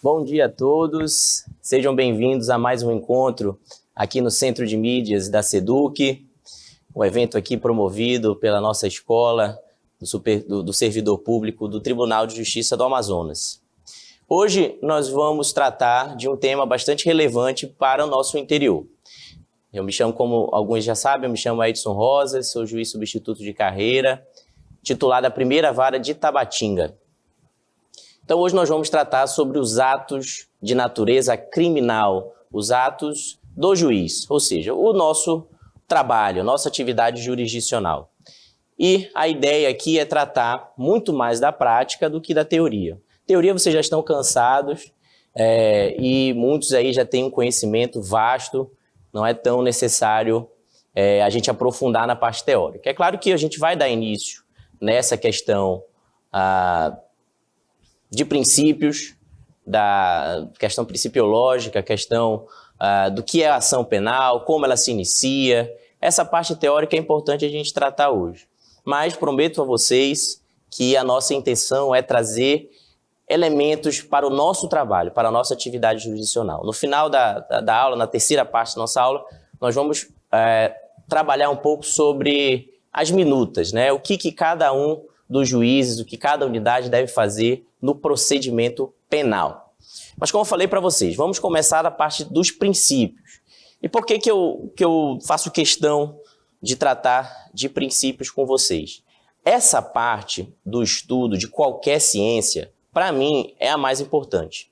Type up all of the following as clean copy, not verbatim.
Bom dia a todos, sejam bem-vindos a mais um encontro aqui no Centro de Mídias da SEDUC, um evento aqui promovido pela nossa escola do Servidor Público do Tribunal de Justiça do Amazonas. Hoje nós vamos tratar de um tema bastante relevante para o nosso interior. Eu me chamo, como alguns já sabem, eu me chamo Edson Rosa, sou juiz substituto de carreira, titular da primeira vara de Tabatinga. Então hoje nós vamos tratar sobre os atos de natureza criminal, os atos do juiz, ou seja, o nosso trabalho, nossa atividade jurisdicional. E a ideia aqui é tratar muito mais da prática do que da teoria. Teoria vocês já estão cansados e muitos aí já têm um conhecimento vasto, não é tão necessário a gente aprofundar na parte teórica. É claro que a gente vai dar início nessa questão de princípios, da questão principiológica, a questão do que é a ação penal, como ela se inicia. Essa parte teórica é importante a gente tratar hoje. Mas prometo a vocês que a nossa intenção é trazer elementos para o nosso trabalho, para a nossa atividade jurisdicional. No final da aula, na terceira parte da nossa aula, nós vamos trabalhar um pouco sobre as minutas, né? O que cada um dos juízes, o que cada unidade deve fazer no procedimento penal. Mas como eu falei para vocês, vamos começar da parte dos princípios. E por que eu faço questão de tratar de princípios com vocês? Essa parte do estudo de qualquer ciência, para mim, é a mais importante.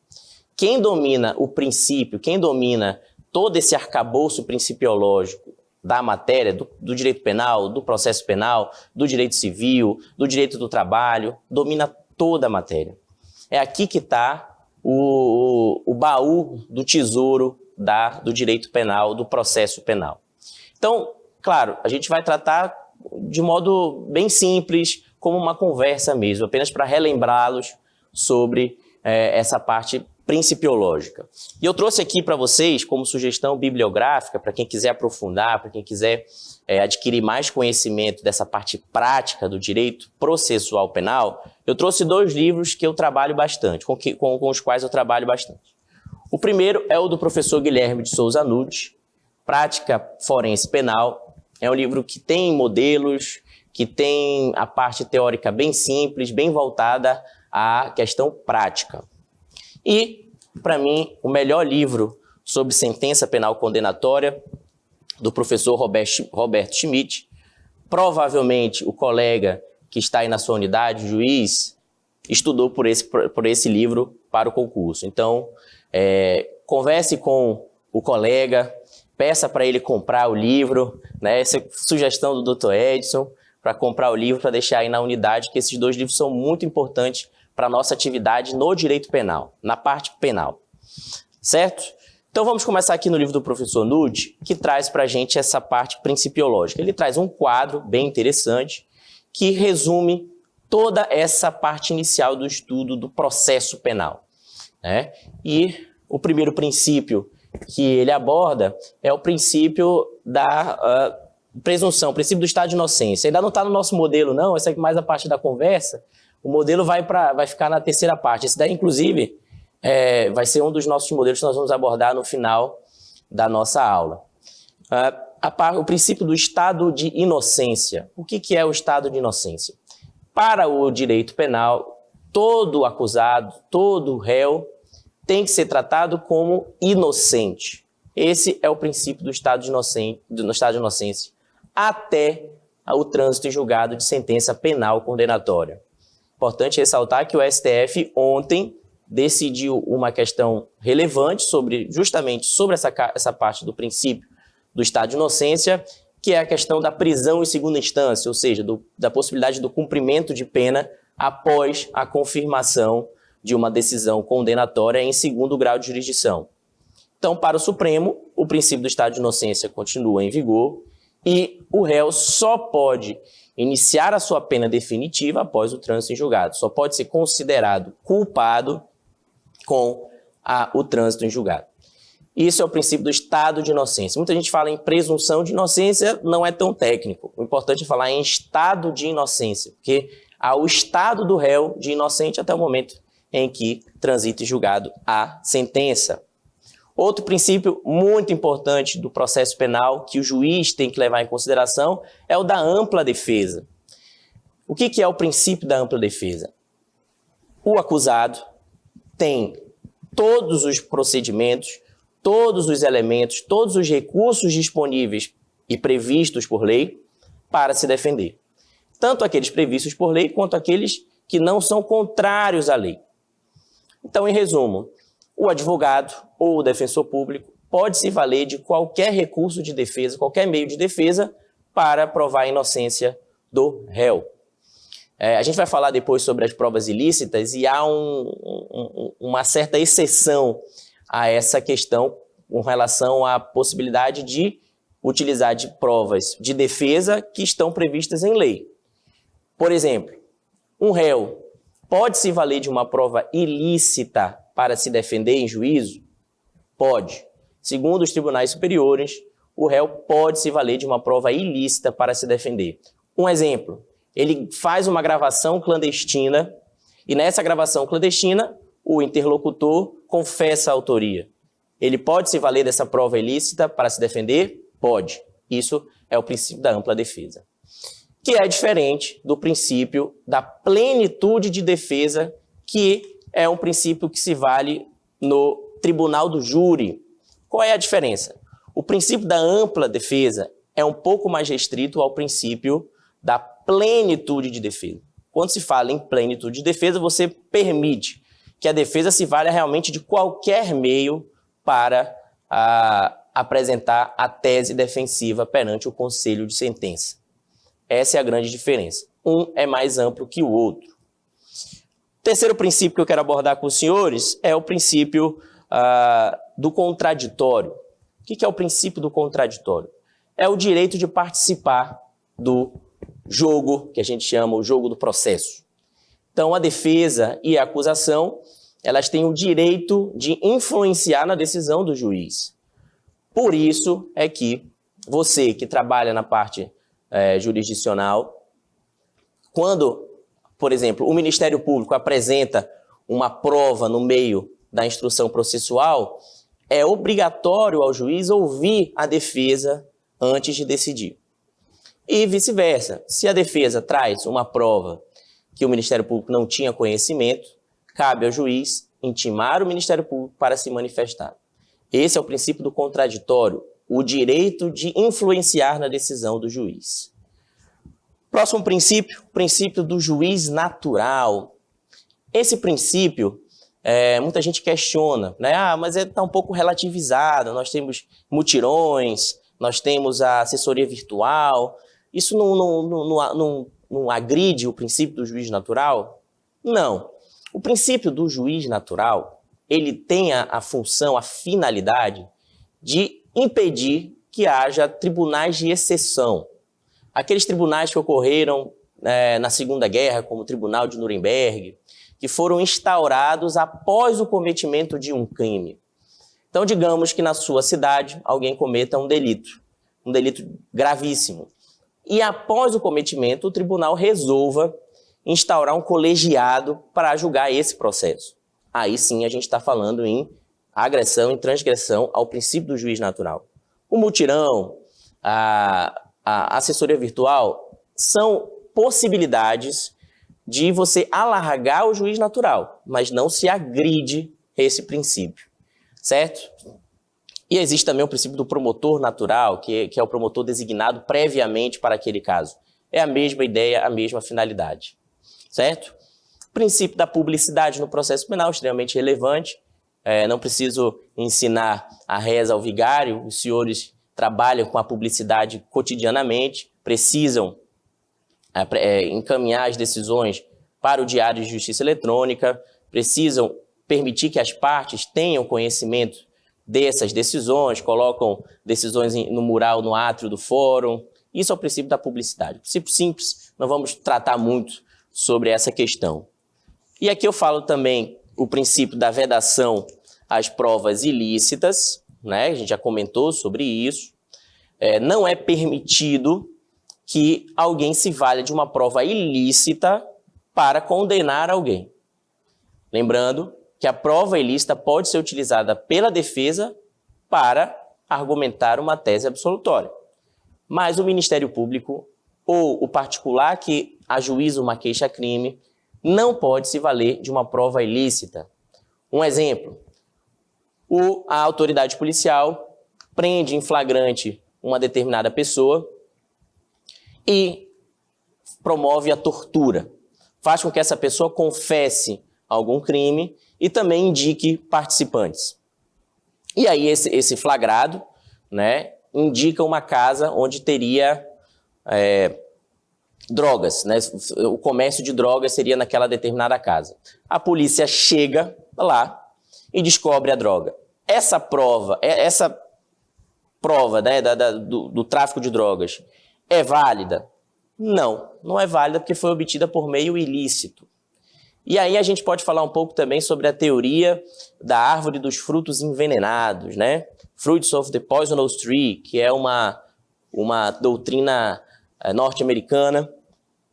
Quem domina o princípio, quem domina todo esse arcabouço principiológico da matéria, do direito penal, do processo penal, do direito civil, do direito do trabalho, domina toda a matéria. É aqui que está o baú do tesouro do direito penal, do processo penal. Então, claro, a gente vai tratar de modo bem simples, como uma conversa mesmo, apenas para relembrá-los sobre essa parte principiológica. E eu trouxe aqui para vocês, como sugestão bibliográfica, para quem quiser aprofundar, para quem quiser adquirir mais conhecimento dessa parte prática do direito processual penal, eu trouxe 2 livros que eu trabalho bastante, com os quais eu trabalho bastante. O primeiro é o do professor Guilherme de Souza Nutti, Prática Forense Penal. É um livro que tem modelos, que tem a parte teórica bem simples, bem voltada à questão prática. E, para mim, o melhor livro sobre sentença penal condenatória, do professor Roberto Schmidt. Provavelmente o colega que está aí na sua unidade, o juiz, estudou por esse livro para o concurso. Então, converse com o colega, peça para ele comprar o livro, né? Essa é sugestão do Dr. Edson, para comprar o livro, para deixar aí na unidade, que esses 2 livros são muito importantes para a nossa atividade no direito penal, na parte penal, certo? Então vamos começar aqui no livro do professor Nutti, que traz para a gente essa parte principiológica. Ele traz um quadro bem interessante que resume toda essa parte inicial do estudo do processo penal, né? E o primeiro princípio que ele aborda é o princípio da presunção, o princípio do estado de inocência. Ainda não está no nosso modelo, não, essa aqui é mais a parte da conversa. O modelo vai ficar na terceira parte. Esse daí, inclusive, vai ser um dos nossos modelos que nós vamos abordar no final da nossa aula. O princípio do estado de inocência. O que é o estado de inocência? Para o direito penal, todo acusado, todo réu, tem que ser tratado como inocente. Esse é o princípio do estado de inocência, até o trânsito em julgado de sentença penal condenatória. Importante ressaltar que o STF ontem decidiu uma questão relevante justamente sobre essa parte do princípio do estado de inocência, que é a questão da prisão em segunda instância, ou seja, da possibilidade do cumprimento de pena após a confirmação de uma decisão condenatória em segundo grau de jurisdição. Então, para o Supremo, o princípio do estado de inocência continua em vigor e o réu só pode iniciar a sua pena definitiva após o trânsito em julgado. Só pode ser considerado culpado com o trânsito em julgado. Isso é o princípio do estado de inocência. Muita gente fala em presunção de inocência, não é tão técnico. O importante é falar em estado de inocência, porque há o estado do réu de inocente até o momento em que transita julgado a sentença. Outro princípio muito importante do processo penal que o juiz tem que levar em consideração é o da ampla defesa. O que é o princípio da ampla defesa? O acusado tem todos os procedimentos, todos os elementos, todos os recursos disponíveis e previstos por lei para se defender. Tanto aqueles previstos por lei quanto aqueles que não são contrários à lei. Então, em resumo, o advogado ou o defensor público pode se valer de qualquer recurso de defesa, qualquer meio de defesa para provar a inocência do réu. A gente vai falar depois sobre as provas ilícitas e há uma certa exceção a essa questão com relação à possibilidade de utilizar de provas de defesa que estão previstas em lei. Por exemplo, um réu pode se valer de uma prova ilícita para se defender em juízo? Pode. Segundo os tribunais superiores, o réu pode se valer de uma prova ilícita para se defender. Um exemplo, ele faz uma gravação clandestina e nessa gravação clandestina o interlocutor confessa a autoria. Ele pode se valer dessa prova ilícita para se defender? Pode. Isso é o princípio da ampla defesa, que é diferente do princípio da plenitude de defesa, que é um princípio que se vale no tribunal do júri. Qual é a diferença? O princípio da ampla defesa é um pouco mais restrito ao princípio da plenitude de defesa. Quando se fala em plenitude de defesa, você permite que a defesa se valha realmente de qualquer meio para apresentar a tese defensiva perante o conselho de sentença. Essa é a grande diferença. Um é mais amplo que o outro. O terceiro princípio que eu quero abordar com os senhores é o princípio do contraditório. O que é o princípio do contraditório? É o direito de participar do jogo, que a gente chama o jogo do processo. Então, a defesa e a acusação, elas têm o direito de influenciar na decisão do juiz. Por isso é que você que trabalha na parte jurisdicional, quando, por exemplo, o Ministério Público apresenta uma prova no meio da instrução processual, é obrigatório ao juiz ouvir a defesa antes de decidir. E vice-versa, se a defesa traz uma prova que o Ministério Público não tinha conhecimento, cabe ao juiz intimar o Ministério Público para se manifestar. Esse é o princípio do contraditório, o direito de influenciar na decisão do juiz. Próximo princípio, o princípio do juiz natural. Esse princípio, muita gente questiona, né? Mas está um pouco relativizado, nós temos mutirões, nós temos a assessoria virtual, isso não agride o princípio do juiz natural? Não. O princípio do juiz natural, ele tem a função, a finalidade de impedir que haja tribunais de exceção. Aqueles tribunais que ocorreram na Segunda Guerra, como o Tribunal de Nuremberg, que foram instaurados após o cometimento de um crime. Então, digamos que na sua cidade alguém cometa um delito gravíssimo. E após o cometimento, o tribunal resolva instaurar um colegiado para julgar esse processo. Aí sim a gente está falando em agressão, em transgressão ao princípio do juiz natural. O mutirão, a assessoria virtual são possibilidades de você alargar o juiz natural, mas não se agride esse princípio, certo? E existe também o princípio do promotor natural, que é o promotor designado previamente para aquele caso. É a mesma ideia, a mesma finalidade, certo? O princípio da publicidade no processo penal, extremamente relevante. Não preciso ensinar a reza ao vigário, os senhores trabalham com a publicidade cotidianamente, precisam encaminhar as decisões para o Diário de Justiça Eletrônica, precisam permitir que as partes tenham conhecimento dessas decisões, colocam decisões no mural, no átrio do fórum. Isso é o princípio da publicidade. Princípio simples, não vamos tratar muito sobre essa questão. E aqui eu falo também o princípio da vedação às provas ilícitas, né? A gente já comentou sobre isso. Não é permitido que alguém se valha de uma prova ilícita para condenar alguém. Lembrando que a prova ilícita pode ser utilizada pela defesa para argumentar uma tese absolutória. Mas o Ministério Público ou o particular que ajuiza uma queixa-crime não pode se valer de uma prova ilícita. Um exemplo, a autoridade policial prende em flagrante uma determinada pessoa e promove a tortura. Faz com que essa pessoa confesse algum crime e também indique participantes. E aí esse flagrado, né, indica uma casa onde teria drogas, né? O comércio de drogas seria naquela determinada casa. A polícia chega lá e descobre a droga. Essa prova, né, do tráfico de drogas é válida? Não, não é válida porque foi obtida por meio ilícito. E aí a gente pode falar um pouco também sobre a teoria da árvore dos frutos envenenados, né? Fruits of the Poisonous Tree, que é uma doutrina norte-americana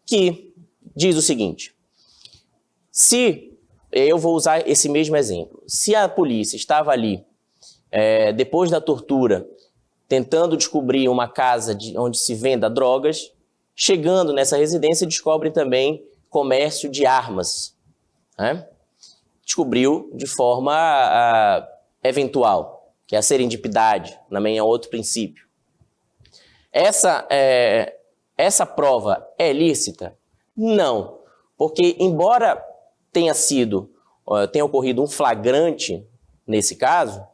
que diz o seguinte: eu vou usar esse mesmo exemplo, se a polícia estava ali, depois da tortura, tentando descobrir uma casa onde se venda drogas, chegando nessa residência descobre também comércio de armas, né? Descobriu de forma eventual, que é a serendipidade, também é outro princípio. Essa prova é lícita? Não, porque embora tenha ocorrido um flagrante nesse caso,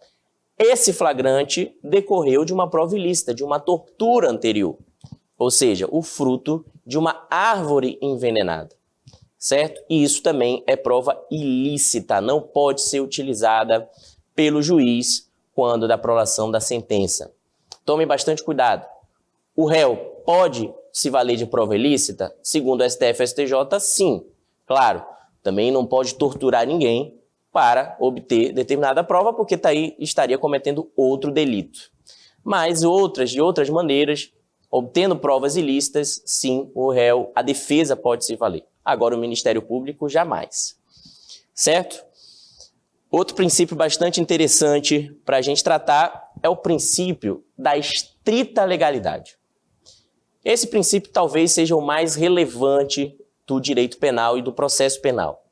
esse flagrante decorreu de uma prova ilícita, de uma tortura anterior, ou seja, o fruto de uma árvore envenenada, certo? E isso também é prova ilícita, não pode ser utilizada pelo juiz quando da prolação da sentença. Tome bastante cuidado. O réu pode se valer de prova ilícita? Segundo o STF e STJ, sim. Claro, também não pode torturar ninguém para obter determinada prova, porque estaria cometendo outro delito. Mas de outras maneiras, obtendo provas ilícitas, sim, a defesa pode se valer. Agora o Ministério Público, jamais. Certo? Outro princípio bastante interessante para a gente tratar é o princípio da estrita legalidade. Esse princípio talvez seja o mais relevante do direito penal e do processo penal.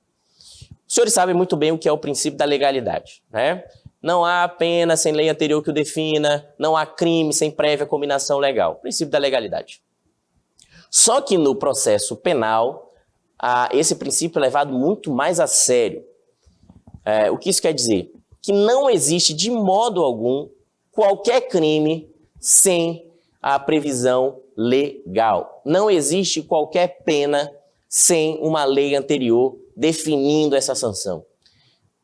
Os senhores sabem muito bem o que é o princípio da legalidade, né? Não há pena sem lei anterior que o defina, não há crime sem prévia combinação legal. Princípio da legalidade. Só que no processo penal, esse princípio é levado muito mais a sério. O que isso quer dizer? Que não existe de modo algum qualquer crime sem a previsão legal. Não existe qualquer pena sem uma lei anterior definindo essa sanção.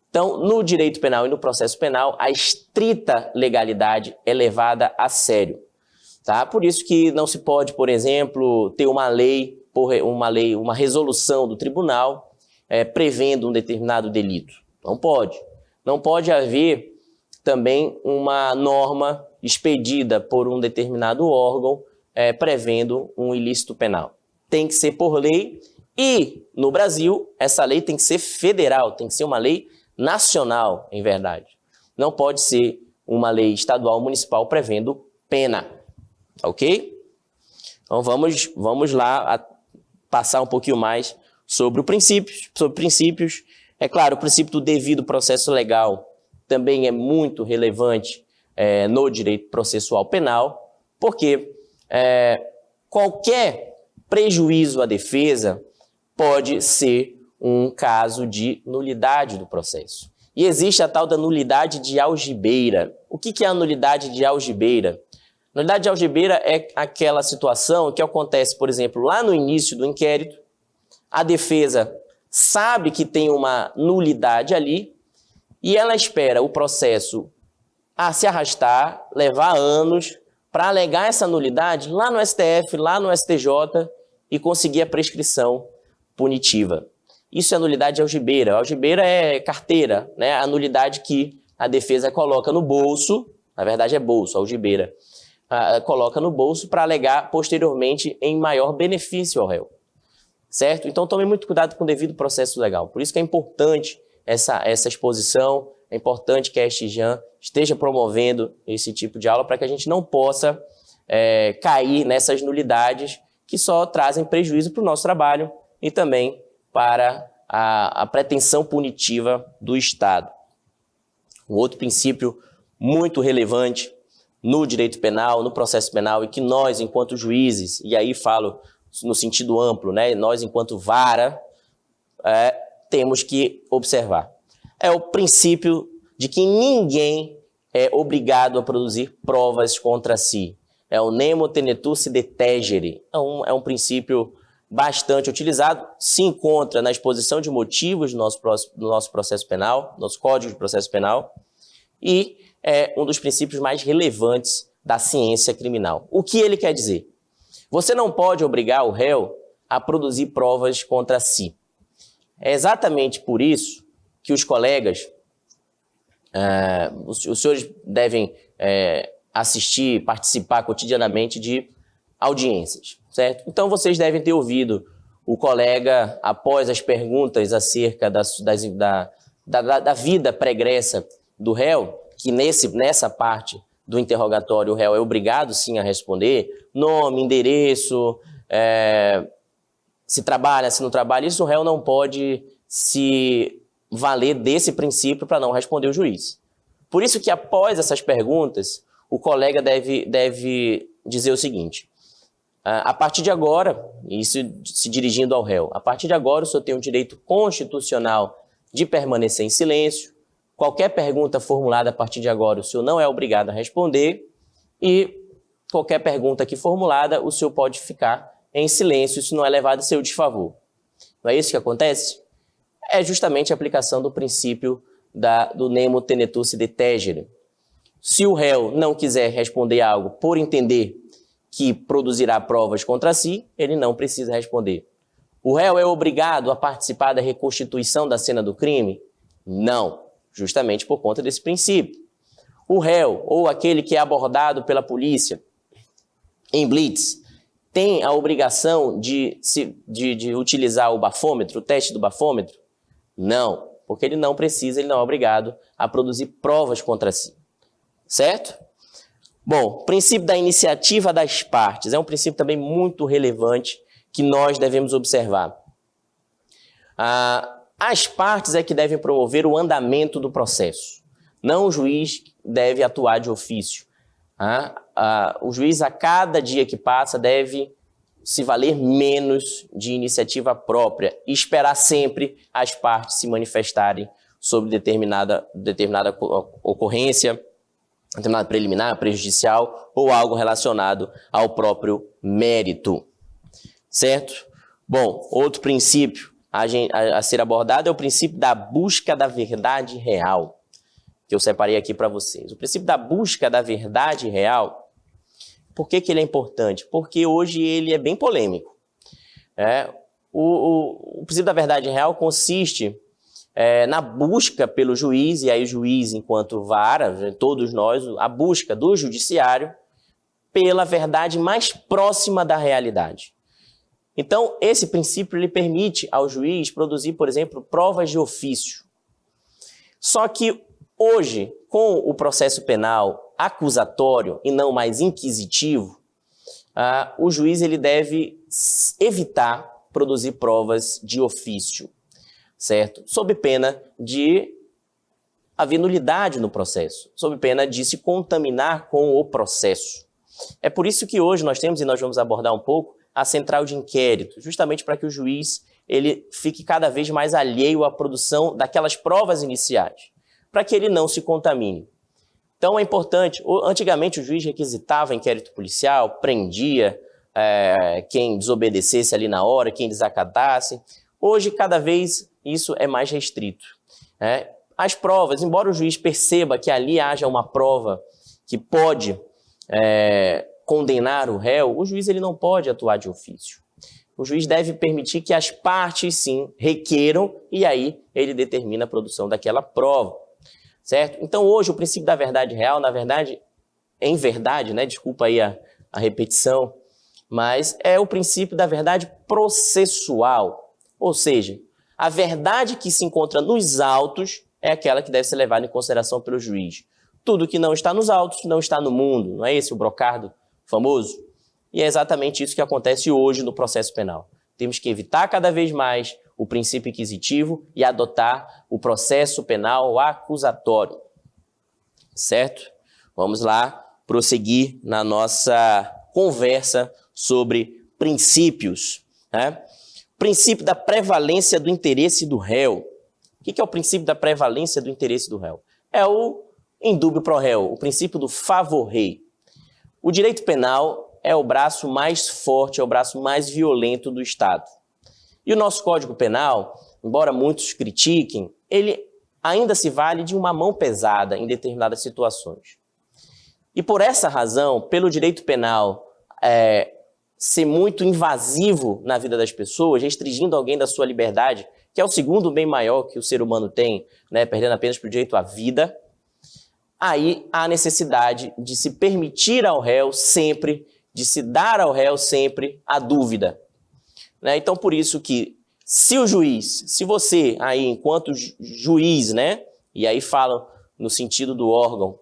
Então, no direito penal e no processo penal, a estrita legalidade é levada a sério. Tá? Por isso que não se pode, por exemplo, ter uma resolução do tribunal prevendo um determinado delito. Não pode. Não pode haver também uma norma expedida por um determinado órgão prevendo um ilícito penal. Tem que ser por lei e, no Brasil, essa lei tem que ser federal, tem que ser uma lei nacional, em verdade. Não pode ser uma lei estadual municipal prevendo pena, ok? Então vamos lá passar um pouquinho mais sobre princípios. É claro, o princípio do devido processo legal também é muito relevante no direito processual penal, porque qualquer prejuízo à defesa pode ser um caso de nulidade do processo. E existe a tal da nulidade de algibeira. O que é a nulidade de algibeira? Nulidade de algibeira é aquela situação que acontece, por exemplo, lá no início do inquérito, a defesa sabe que tem uma nulidade ali e ela espera o processo se arrastar, levar anos, para alegar essa nulidade lá no STF, lá no STJ e conseguir a prescrição punitiva. Isso é nulidade de algibeira. A algibeira é carteira, né? A nulidade que a defesa coloca no bolso, na verdade é bolso, algibeira, coloca no bolso para alegar posteriormente em maior benefício ao réu. Certo? Então tome muito cuidado com o devido processo legal. Por isso que é importante essa exposição. É importante que a Estijan esteja promovendo esse tipo de aula para que a gente não possa cair nessas nulidades que só trazem prejuízo para o nosso trabalho e também para a pretensão punitiva do Estado. Um outro princípio muito relevante no direito penal, no processo penal, e que nós, enquanto juízes, e aí falo no sentido amplo, né, nós, enquanto vara, temos que observar. É o princípio de que ninguém é obrigado a produzir provas contra si. É o nemo tenetur de tegere. É um princípio bastante utilizado, se encontra na exposição de motivos do nosso processo penal, nosso Código de Processo Penal, e é um dos princípios mais relevantes da ciência criminal. O que ele quer dizer? Você não pode obrigar o réu a produzir provas contra si. É exatamente por isso que os colegas, os senhores devem assistir, participar cotidianamente de audiências, certo? Então vocês devem ter ouvido o colega, após as perguntas acerca da vida pregressa do réu, que nessa parte do interrogatório o réu é obrigado sim a responder, nome, endereço, se trabalha, se não trabalha, isso o réu não pode se valer desse princípio para não responder o juiz. Por isso que após essas perguntas, o colega deve dizer o seguinte: a partir de agora, isso se dirigindo ao réu, a partir de agora o senhor tem o direito constitucional de permanecer em silêncio. Qualquer pergunta formulada a partir de agora, o senhor não é obrigado a responder, e qualquer pergunta aqui formulada, o senhor pode ficar em silêncio, isso não é levado a seu desfavor. Não é isso que acontece? É justamente a aplicação do princípio do nemo tenetur de tegere. Se o réu não quiser responder algo por entender que produzirá provas contra si, ele não precisa responder. O réu é obrigado a participar da reconstituição da cena do crime? Não, justamente por conta desse princípio. O réu, ou aquele que é abordado pela polícia em blitz, tem a obrigação de utilizar o bafômetro, o teste do bafômetro? Não, porque ele não precisa, ele não é obrigado a produzir provas contra si. Certo? Bom, princípio da iniciativa das partes é um princípio também muito relevante que nós devemos observar. As partes é que devem promover o andamento do processo. Não o juiz deve atuar de ofício. O juiz, a cada dia que passa, deve se valer menos de iniciativa própria e esperar sempre as partes se manifestarem sobre determinada ocorrência, determinada preliminar, prejudicial ou algo relacionado ao próprio mérito. Certo? Bom, outro princípio a ser abordado é o princípio da busca da verdade real, que eu separei aqui para vocês. O princípio da busca da verdade real, por que ele é importante? Porque hoje ele é bem polêmico. O princípio da verdade real consiste na busca pelo juiz, e aí o juiz enquanto vara, todos nós, a busca do judiciário pela verdade mais próxima da realidade. Então, esse princípio ele permite ao juiz produzir, por exemplo, provas de ofício. Só que hoje, com o processo penal acusatório e não mais inquisitivo, o juiz ele deve evitar produzir provas de ofício, certo? Sob pena de haver nulidade no processo, sob pena de se contaminar com o processo. É por isso que hoje nós temos, e nós vamos abordar um pouco, a central de inquérito, justamente para que o juiz ele fique cada vez mais alheio à produção daquelas provas iniciais, para que ele não se contamine. Então é importante, antigamente o juiz requisitava inquérito policial, prendia quem desobedecesse ali na hora, quem desacatasse. Hoje, cada vez, isso é mais restrito. As provas, embora o juiz perceba que ali haja uma prova que pode condenar o réu, o juiz ele não pode atuar de ofício. O juiz deve permitir que as partes, sim, requeram, e aí ele determina a produção daquela prova. Certo? Então, hoje, o princípio da verdade real, na verdade, em verdade, né? Desculpa aí a repetição, mas é o princípio da verdade processual. Ou seja, A verdade que se encontra nos autos é aquela que deve ser levada em consideração pelo juiz. Tudo que não está nos autos não está no mundo, não é esse o brocardo famoso? E é exatamente isso que acontece hoje no processo penal. Temos que evitar cada vez mais o princípio inquisitivo e adotar o processo penal acusatório. Certo? Vamos lá prosseguir na nossa conversa sobre princípios. Né? Princípio da prevalência do interesse do réu. O que é o princípio da prevalência do interesse do réu? É o indúbio pro réu, o princípio do favor rei. O direito penal é o braço mais forte, é o braço mais violento do Estado. E o nosso Código Penal, embora muitos critiquem, ele ainda se vale de uma mão pesada em determinadas situações. E por essa razão, pelo direito penal ser muito invasivo na vida das pessoas, restringindo alguém da sua liberdade, que é o segundo bem maior que o ser humano tem, né, perdendo apenas para o direito à vida, aí há necessidade de se permitir ao réu sempre, de se dar ao réu sempre a dúvida. Né? Então, por isso que se o juiz, se você aí, enquanto juiz, né, e aí falam no sentido do órgão,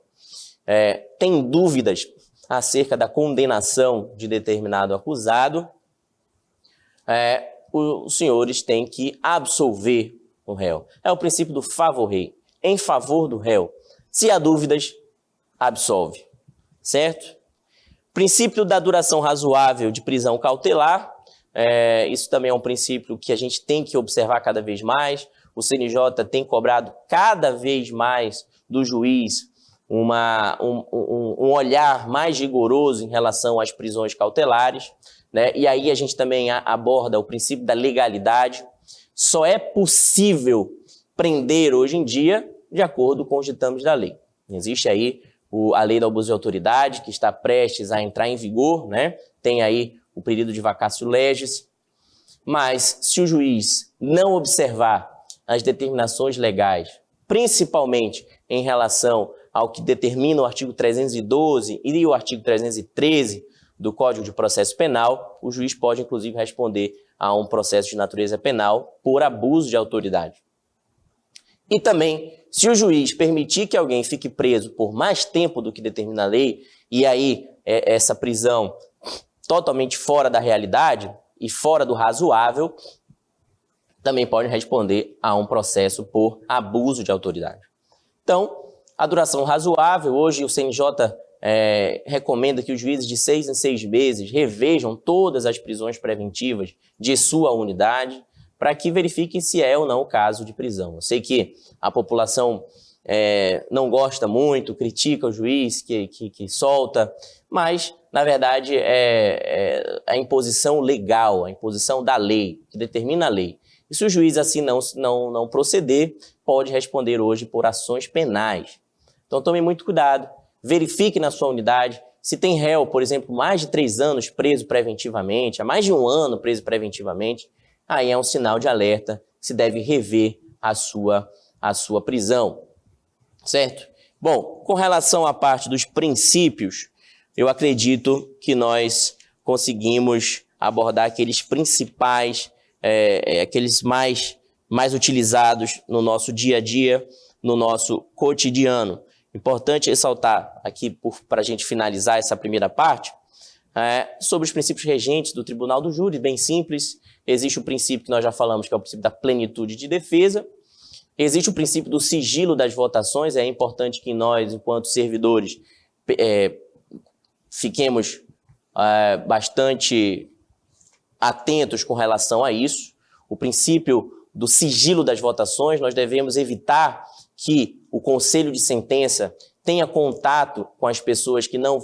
tem dúvidas acerca da condenação de determinado acusado, os senhores têm que absolver o réu. É o princípio do favor rei, em favor do réu. Se há dúvidas, absolve, certo? Princípio da duração razoável de prisão cautelar, isso também é um princípio que a gente tem que observar cada vez mais. O CNJ tem cobrado cada vez mais do juiz um olhar mais rigoroso em relação às prisões cautelares, né? E aí a gente também aborda o princípio da legalidade. Só é possível prender hoje em dia de acordo com os ditames da lei. Existe aí a lei do abuso de autoridade, que está prestes a entrar em vigor, né? Tem aí o período de vacatio legis, mas se o juiz não observar as determinações legais, principalmente em relação ao que determina o artigo 312 e o artigo 313 do Código de Processo Penal, o juiz pode, inclusive, responder a um processo de natureza penal por abuso de autoridade. E também, se o juiz permitir que alguém fique preso por mais tempo do que determina a lei, e aí essa prisão totalmente fora da realidade e fora do razoável, também pode responder a um processo por abuso de autoridade. Então, a duração razoável, hoje o CNJ recomenda que os juízes de 6 em 6 meses revejam todas as prisões preventivas de sua unidade, para que verifiquem se é ou não o caso de prisão. Eu sei que a população não gosta muito, critica o juiz que solta, mas, na verdade, é a imposição legal, a imposição da lei, que determina a lei. E se o juiz assim não proceder, pode responder hoje por ações penais. Então tome muito cuidado, verifique na sua unidade, se tem réu, por exemplo, mais de 3 anos preso preventivamente, há mais de 1 ano preso preventivamente, aí é um sinal de alerta, se deve rever a sua prisão, certo? Bom, com relação à parte dos princípios, eu acredito que nós conseguimos abordar aqueles principais, aqueles mais utilizados no nosso dia a dia, no nosso cotidiano. Importante ressaltar aqui, para a gente finalizar essa primeira parte, sobre os princípios regentes do Tribunal do Júri, bem simples. Existe o princípio que nós já falamos, que é o princípio da plenitude de defesa. Existe o princípio do sigilo das votações. É importante que nós, enquanto servidores, fiquemos bastante atentos com relação a isso. O princípio do sigilo das votações, nós devemos evitar que o conselho de sentença tenha contato com as pessoas que não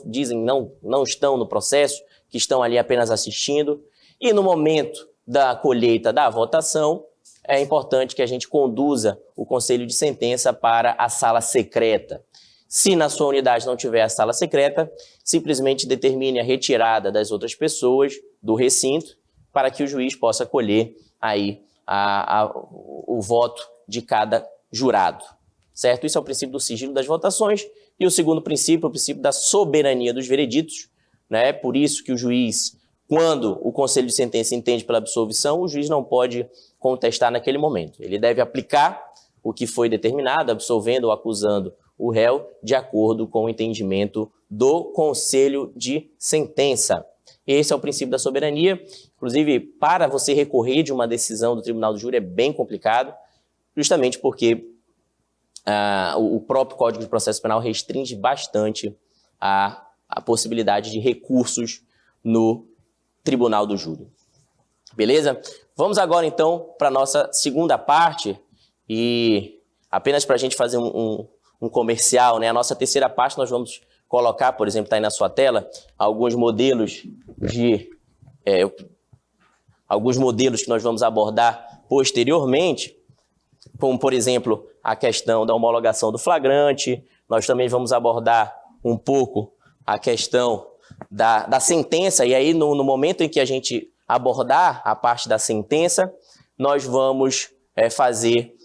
estão no processo, que estão ali apenas assistindo. E no momento da colheita da votação, é importante que a gente conduza o conselho de sentença para a sala secreta. Se na sua unidade não tiver a sala secreta, simplesmente determine a retirada das outras pessoas do recinto para que o juiz possa colher aí o voto de cada jurado. Certo? Isso é o princípio do sigilo das votações. E o segundo princípio é o princípio da soberania dos vereditos, né? Por isso que o juiz Quando o conselho de sentença entende pela absolvição, o juiz não pode contestar naquele momento. Ele deve aplicar o que foi determinado, absolvendo ou acusando o réu, de acordo com o entendimento do conselho de sentença. Esse é o princípio da soberania. Inclusive, para você recorrer de uma decisão do tribunal do júri é bem complicado, justamente porque o próprio Código de Processo Penal restringe bastante a possibilidade de recursos no tribunal do júri. Beleza? Vamos agora, então, para a nossa segunda parte, e apenas para a gente fazer um comercial, né? A nossa terceira parte nós vamos colocar, por exemplo, está aí na sua tela, alguns modelos que nós vamos abordar posteriormente, como, por exemplo, a questão da homologação do flagrante. Nós também vamos abordar um pouco a questão da sentença, e aí no momento em que a gente abordar a parte da sentença, nós vamos fazer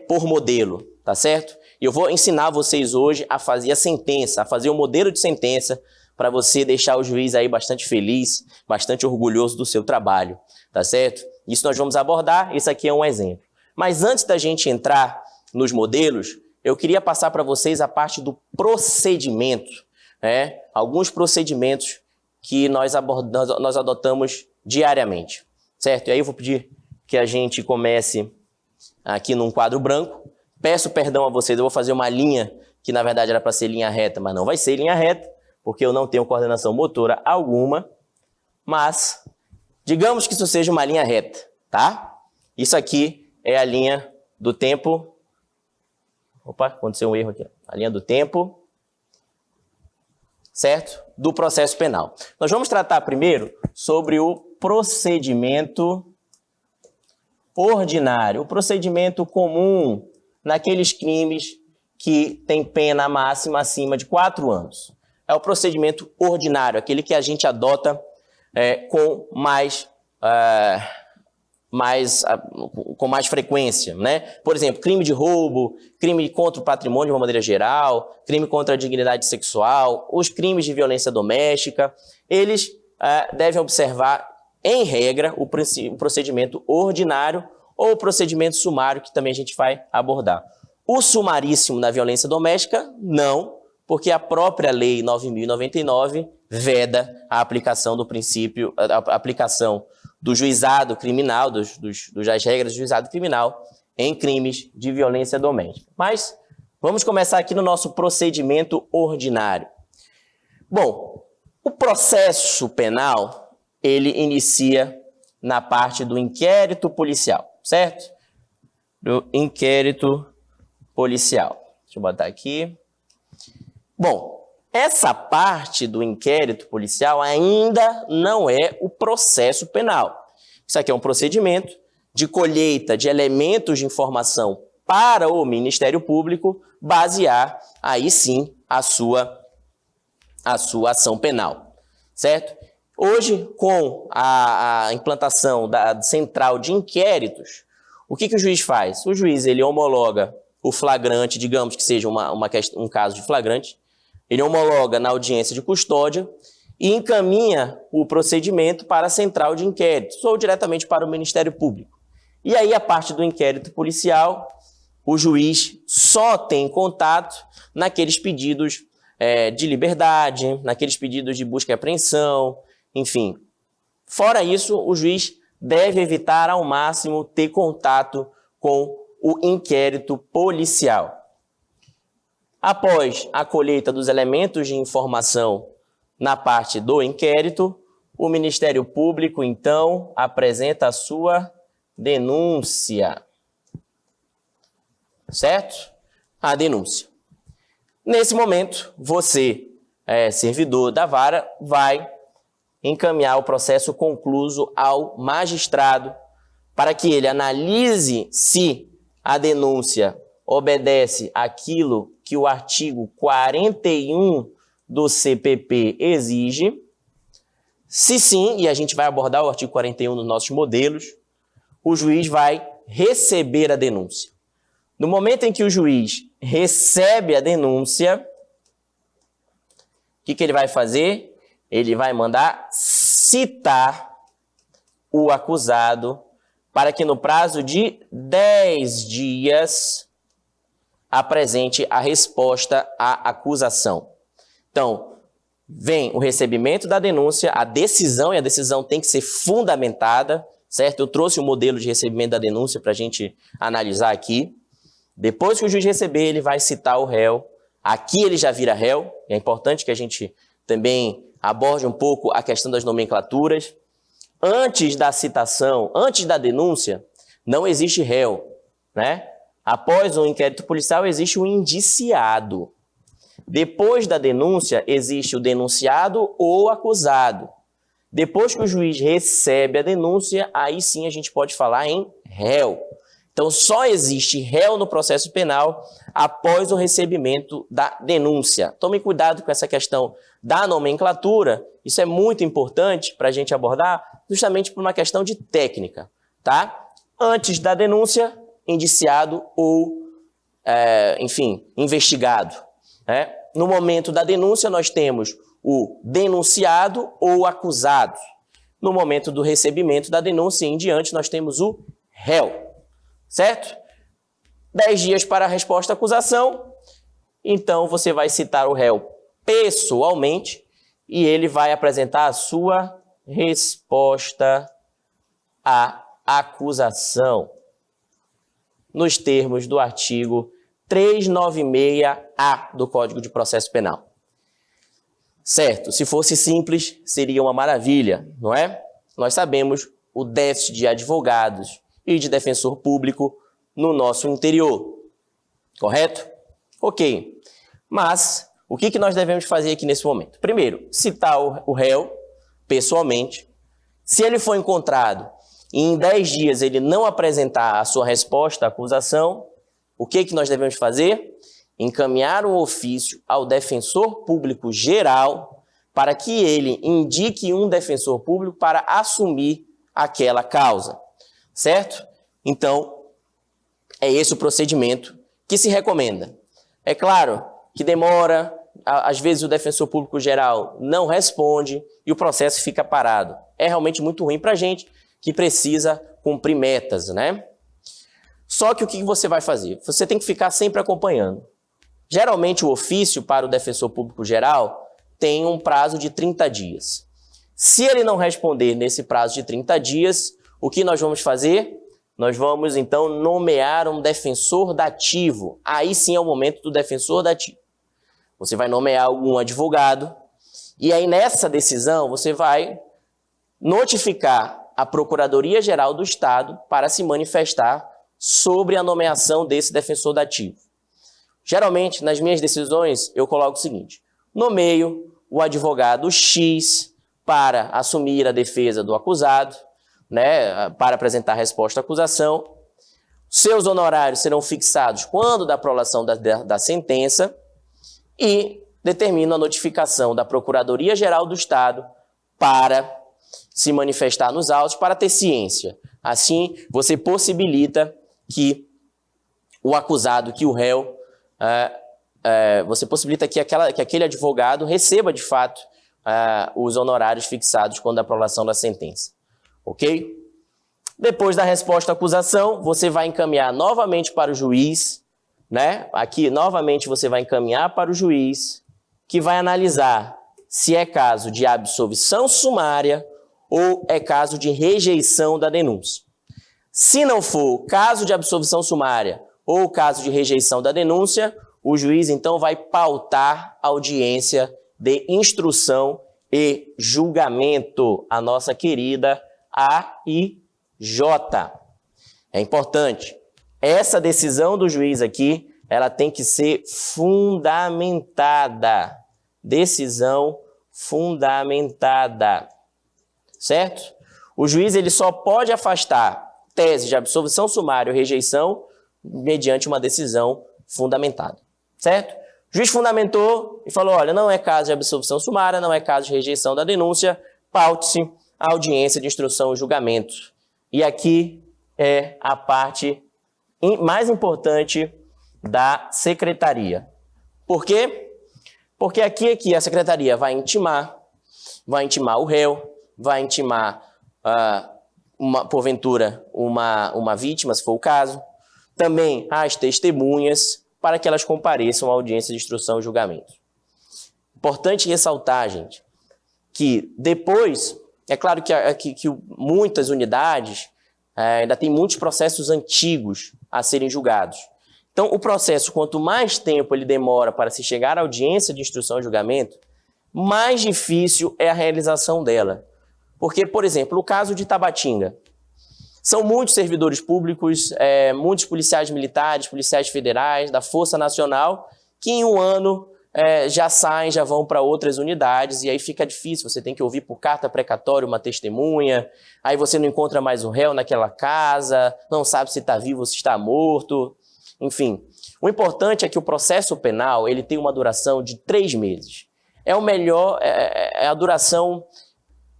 por modelo, tá certo? E eu vou ensinar vocês hoje a fazer a sentença, a fazer o modelo de sentença, para você deixar o juiz aí bastante feliz, bastante orgulhoso do seu trabalho, tá certo? Isso nós vamos abordar, esse aqui é um exemplo. Mas antes da gente entrar nos modelos, eu queria passar para vocês a parte do procedimento, né? Alguns procedimentos que nós adotamos diariamente, certo? E aí eu vou pedir que a gente comece aqui num quadro branco. Peço perdão a vocês, eu vou fazer uma linha que na verdade era para ser linha reta, mas não vai ser linha reta, porque eu não tenho coordenação motora alguma, mas digamos que isso seja uma linha reta, tá? Isso aqui é a linha do tempo. Opa, aconteceu um erro aqui. A linha do tempo, certo? Do processo penal. Nós vamos tratar primeiro sobre o procedimento ordinário, o procedimento comum naqueles crimes que têm pena máxima acima de 4 anos. É o procedimento ordinário, aquele que a gente adota com mais frequência, né? Por exemplo, crime de roubo, crime contra o patrimônio de uma maneira geral, crime contra a dignidade sexual, os crimes de violência doméstica, eles devem observar, em regra, o procedimento ordinário ou o procedimento sumário, que também a gente vai abordar. O sumaríssimo na violência doméstica, não, porque a própria Lei 9.099 veda a aplicação do princípio, a aplicação do juizado criminal, das regras do juizado criminal em crimes de violência doméstica. Mas vamos começar aqui no nosso procedimento ordinário. Bom, o processo penal, ele inicia na parte do inquérito policial, certo? Do inquérito policial. Deixa eu botar aqui. Bom, essa parte do inquérito policial ainda não é o processo penal. Isso aqui é um procedimento de colheita de elementos de informação para o Ministério Público basear, aí sim, a sua ação penal, certo? Hoje, com a implantação da central de inquéritos, o que o juiz faz? O juiz ele homologa o flagrante, digamos que seja um caso de flagrante, ele homologa na audiência de custódia e encaminha o procedimento para a central de inquéritos ou diretamente para o Ministério Público. E aí, a parte do inquérito policial, o juiz só tem contato naqueles pedidos de liberdade, naqueles pedidos de busca e apreensão, enfim. Fora isso, o juiz deve evitar ao máximo ter contato com o inquérito policial. Após a colheita dos elementos de informação na parte do inquérito, o Ministério Público, então, apresenta a sua denúncia. Certo? A denúncia. Nesse momento, você, servidor da vara, vai encaminhar o processo concluso ao magistrado para que ele analise se a denúncia obedece àquilo que o artigo 41 do CPP exige. Se sim, e a gente vai abordar o artigo 41 nos nossos modelos, o juiz vai receber a denúncia. No momento em que o juiz recebe a denúncia, o que ele vai fazer? Ele vai mandar citar o acusado para que no prazo de 10 dias apresente a resposta à acusação. Então, vem o recebimento da denúncia, a decisão, e a decisão tem que ser fundamentada, certo? Eu trouxe o modelo de recebimento da denúncia para a gente analisar aqui. Depois que o juiz receber, ele vai citar o réu. Aqui ele já vira réu. É importante que a gente também aborde um pouco a questão das nomenclaturas. Antes da citação, antes da denúncia, não existe réu, né? Após um inquérito policial, existe um indiciado. Depois da denúncia, existe o denunciado ou acusado. Depois que o juiz recebe a denúncia, aí sim a gente pode falar em réu. Então, só existe réu no processo penal após o recebimento da denúncia. Tome cuidado com essa questão da nomenclatura. Isso é muito importante para a gente abordar, justamente por uma questão de técnica, tá? Antes da denúncia, indiciado ou, enfim, investigado, né? No momento da denúncia, nós temos o denunciado ou acusado. No momento do recebimento da denúncia em diante, nós temos o réu, certo? 10 dias para a resposta à acusação. Então, você vai citar o réu pessoalmente e ele vai apresentar a sua resposta à acusação, nos termos do artigo 396-A do Código de Processo Penal. Certo, se fosse simples, seria uma maravilha, não é? Nós sabemos o déficit de advogados e de defensor público no nosso interior, correto? Ok, mas o que nós devemos fazer aqui nesse momento? Primeiro, citar o réu pessoalmente. Se ele for encontrado e em 10 dias ele não apresentar a sua resposta à acusação, o que nós devemos fazer? Encaminhar um ofício ao defensor público geral para que ele indique um defensor público para assumir aquela causa, certo? Então, é esse o procedimento que se recomenda. É claro que demora, às vezes o defensor público geral não responde e o processo fica parado. É realmente muito ruim para a gente que precisa cumprir metas, né? Só que o que você vai fazer? Você tem que ficar sempre acompanhando. Geralmente o ofício para o defensor público geral tem um prazo de 30 dias. Se ele não responder nesse prazo de 30 dias, o que nós vamos fazer? Nós vamos então nomear um defensor dativo. Aí sim é o momento do defensor dativo. Você vai nomear algum advogado e aí nessa decisão você vai notificar a Procuradoria-Geral do Estado para se manifestar sobre a nomeação desse defensor dativo. Geralmente, nas minhas decisões, eu coloco o seguinte: nomeio o advogado X para assumir a defesa do acusado, né, para apresentar a resposta à acusação. Seus honorários serão fixados quando da prolação da sentença e determino a notificação da Procuradoria-Geral do Estado para se manifestar nos autos, para ter ciência. Assim, você possibilita que o acusado, que o réu, você possibilita que aquele advogado receba, de fato, os honorários fixados quando da prolação da sentença. Ok? Depois da resposta à acusação, você vai encaminhar novamente para o juiz, né? Aqui, novamente, você vai encaminhar para o juiz, que vai analisar se é caso de absolvição sumária ou é caso de rejeição da denúncia. Se não for caso de absolvição sumária ou caso de rejeição da denúncia, o juiz então vai pautar a audiência de instrução e julgamento, a nossa querida AIJ. É importante, essa decisão do juiz aqui, ela tem que ser fundamentada. Decisão fundamentada, certo? O juiz ele só pode afastar tese de absolvição sumária ou rejeição mediante uma decisão fundamentada, certo? O juiz fundamentou e falou, olha, não é caso de absolvição sumária, não é caso de rejeição da denúncia, paute-se a audiência de instrução e julgamento. E aqui é a parte mais importante da secretaria. Por quê? Porque aqui a secretaria vai intimar o réu, vai intimar, porventura, uma vítima, se for o caso. Também as testemunhas, para que elas compareçam à audiência de instrução e julgamento. Importante ressaltar, gente, que depois, é claro que muitas unidades ainda tem muitos processos antigos a serem julgados. Então, o processo, quanto mais tempo ele demora para se chegar à audiência de instrução e julgamento, mais difícil é a realização dela. Porque, por exemplo, no caso de Tabatinga, são muitos servidores públicos, muitos policiais militares, policiais federais, da Força Nacional, que em um ano já saem, já vão para outras unidades, e aí fica difícil, você tem que ouvir por carta precatória uma testemunha, aí você não encontra mais o réu naquela casa, não sabe se está vivo ou se está morto, enfim. O importante é que o processo penal ele tem uma duração de 3 meses. É a duração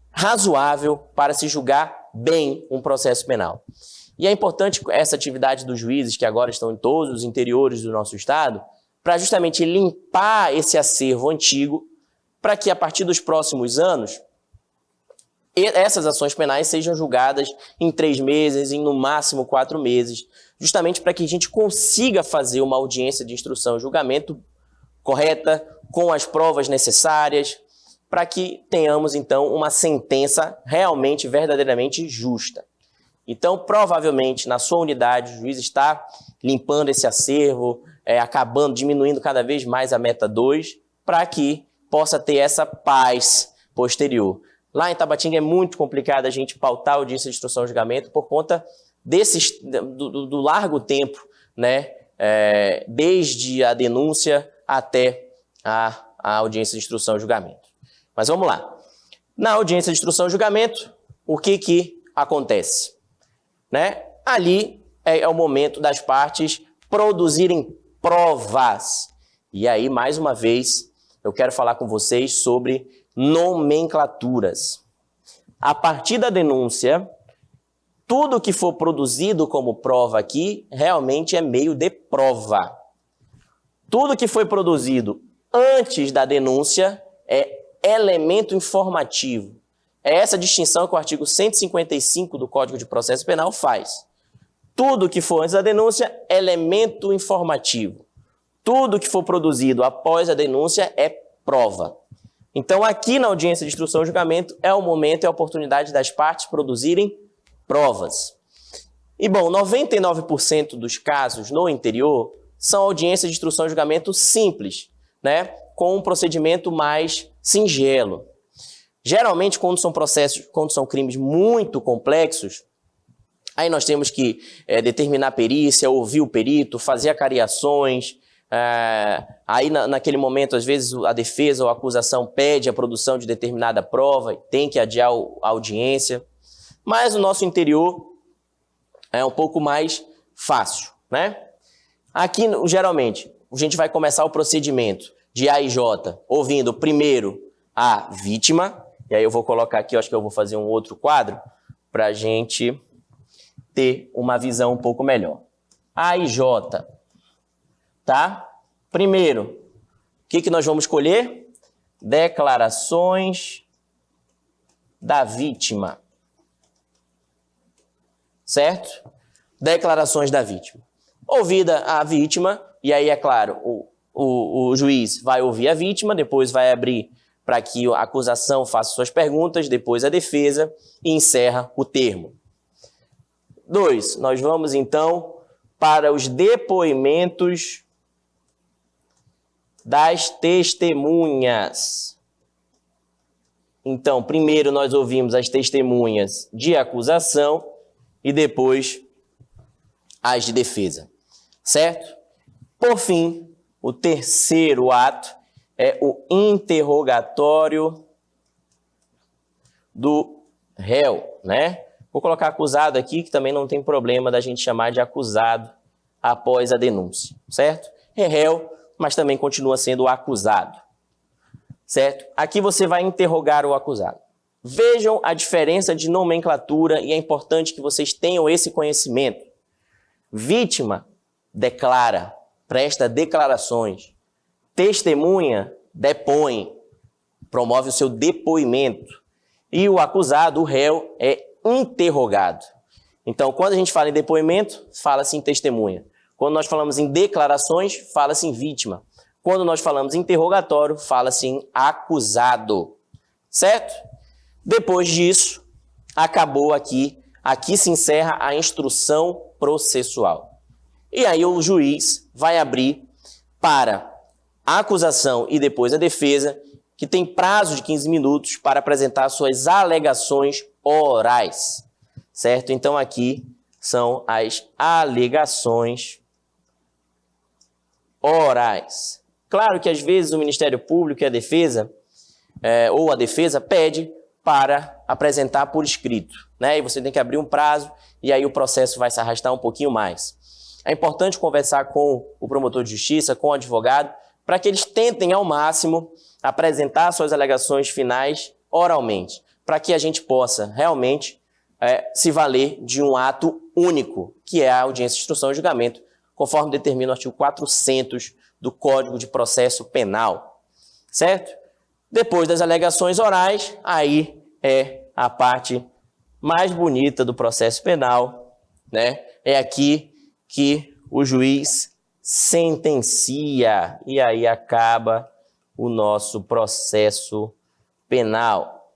razoável para se julgar bem um processo penal. E é importante essa atividade dos juízes, que agora estão em todos os interiores do nosso estado, para justamente limpar esse acervo antigo, para que a partir dos próximos anos, essas ações penais sejam julgadas em 3 meses, em no máximo 4 meses, justamente para que a gente consiga fazer uma audiência de instrução e julgamento correta, com as provas necessárias, para que tenhamos, então, uma sentença realmente, verdadeiramente justa. Então, provavelmente, na sua unidade, o juiz está limpando esse acervo, diminuindo cada vez mais a meta 2, para que possa ter essa paz posterior. Lá em Tabatinga é muito complicado a gente pautar a audiência de instrução e julgamento por conta do largo tempo, né, desde a denúncia até a audiência de instrução e julgamento. Mas vamos lá. Na audiência de instrução e julgamento, o que acontece? Né? Ali é o momento das partes produzirem provas. E aí, mais uma vez, eu quero falar com vocês sobre nomenclaturas. A partir da denúncia, tudo que for produzido como prova aqui, realmente é meio de prova. Tudo que foi produzido antes da denúncia é elemento informativo. É essa distinção que o artigo 155 do Código de Processo Penal faz. Tudo que for antes da denúncia, elemento informativo. Tudo que for produzido após a denúncia é prova. Então, aqui na audiência de instrução e julgamento, é o momento e a oportunidade das partes produzirem provas. E, bom, 99% dos casos no interior são audiências de instrução e julgamento simples, né? Com um procedimento mais singelo. Geralmente, quando são crimes muito complexos, aí nós temos que determinar a perícia, ouvir o perito, fazer acariações. Aí, naquele momento, às vezes, a defesa ou a acusação pede a produção de determinada prova e tem que adiar a audiência. Mas o nosso interior é um pouco mais fácil, né? Aqui, geralmente, a gente vai começar o procedimento de AIJ ouvindo primeiro a vítima. E aí eu vou colocar aqui, eu acho que eu vou fazer um outro quadro para a gente ter uma visão um pouco melhor. AIJ, tá? Primeiro, o que nós vamos escolher? Declarações da vítima. Certo? Declarações da vítima. Ouvida a vítima, e aí, é claro, o juiz vai ouvir a vítima, depois vai abrir para que a acusação faça suas perguntas, depois a defesa e encerra o termo. 2. Nós vamos, então, para os depoimentos das testemunhas. Então, primeiro nós ouvimos as testemunhas de acusação e depois as de defesa, certo? Por fim, o terceiro ato é o interrogatório do réu, né? Vou colocar acusado aqui, que também não tem problema da gente chamar de acusado após a denúncia, certo? É réu, mas também continua sendo o acusado, certo? Aqui você vai interrogar o acusado. Vejam a diferença de nomenclatura e é importante que vocês tenham esse conhecimento. Vítima declara, presta declarações. Testemunha depõe, promove o seu depoimento. E o acusado, o réu, é interrogado. Então, quando a gente fala em depoimento, fala-se em testemunha. Quando nós falamos em declarações, fala-se em vítima. Quando nós falamos em interrogatório, fala-se em acusado. Certo? Depois disso, acabou aqui. Aqui se encerra a instrução processual. E aí o juiz vai abrir para a acusação e depois a defesa, que tem prazo de 15 minutos para apresentar suas alegações orais. Certo? Então aqui são as alegações orais. Claro que às vezes o Ministério Público e a defesa, ou a defesa, pede para apresentar por escrito, né? E você tem que abrir um prazo e aí o processo vai se arrastar um pouquinho mais. É importante conversar com o promotor de justiça, com o advogado, para que eles tentem ao máximo apresentar suas alegações finais oralmente, para que a gente possa realmente se valer de um ato único, que é a audiência de instrução e julgamento, conforme determina o artigo 400 do Código de Processo Penal, certo? Depois das alegações orais, aí é a parte mais bonita do processo penal, né? É aqui que o juiz sentencia e aí acaba o nosso processo penal,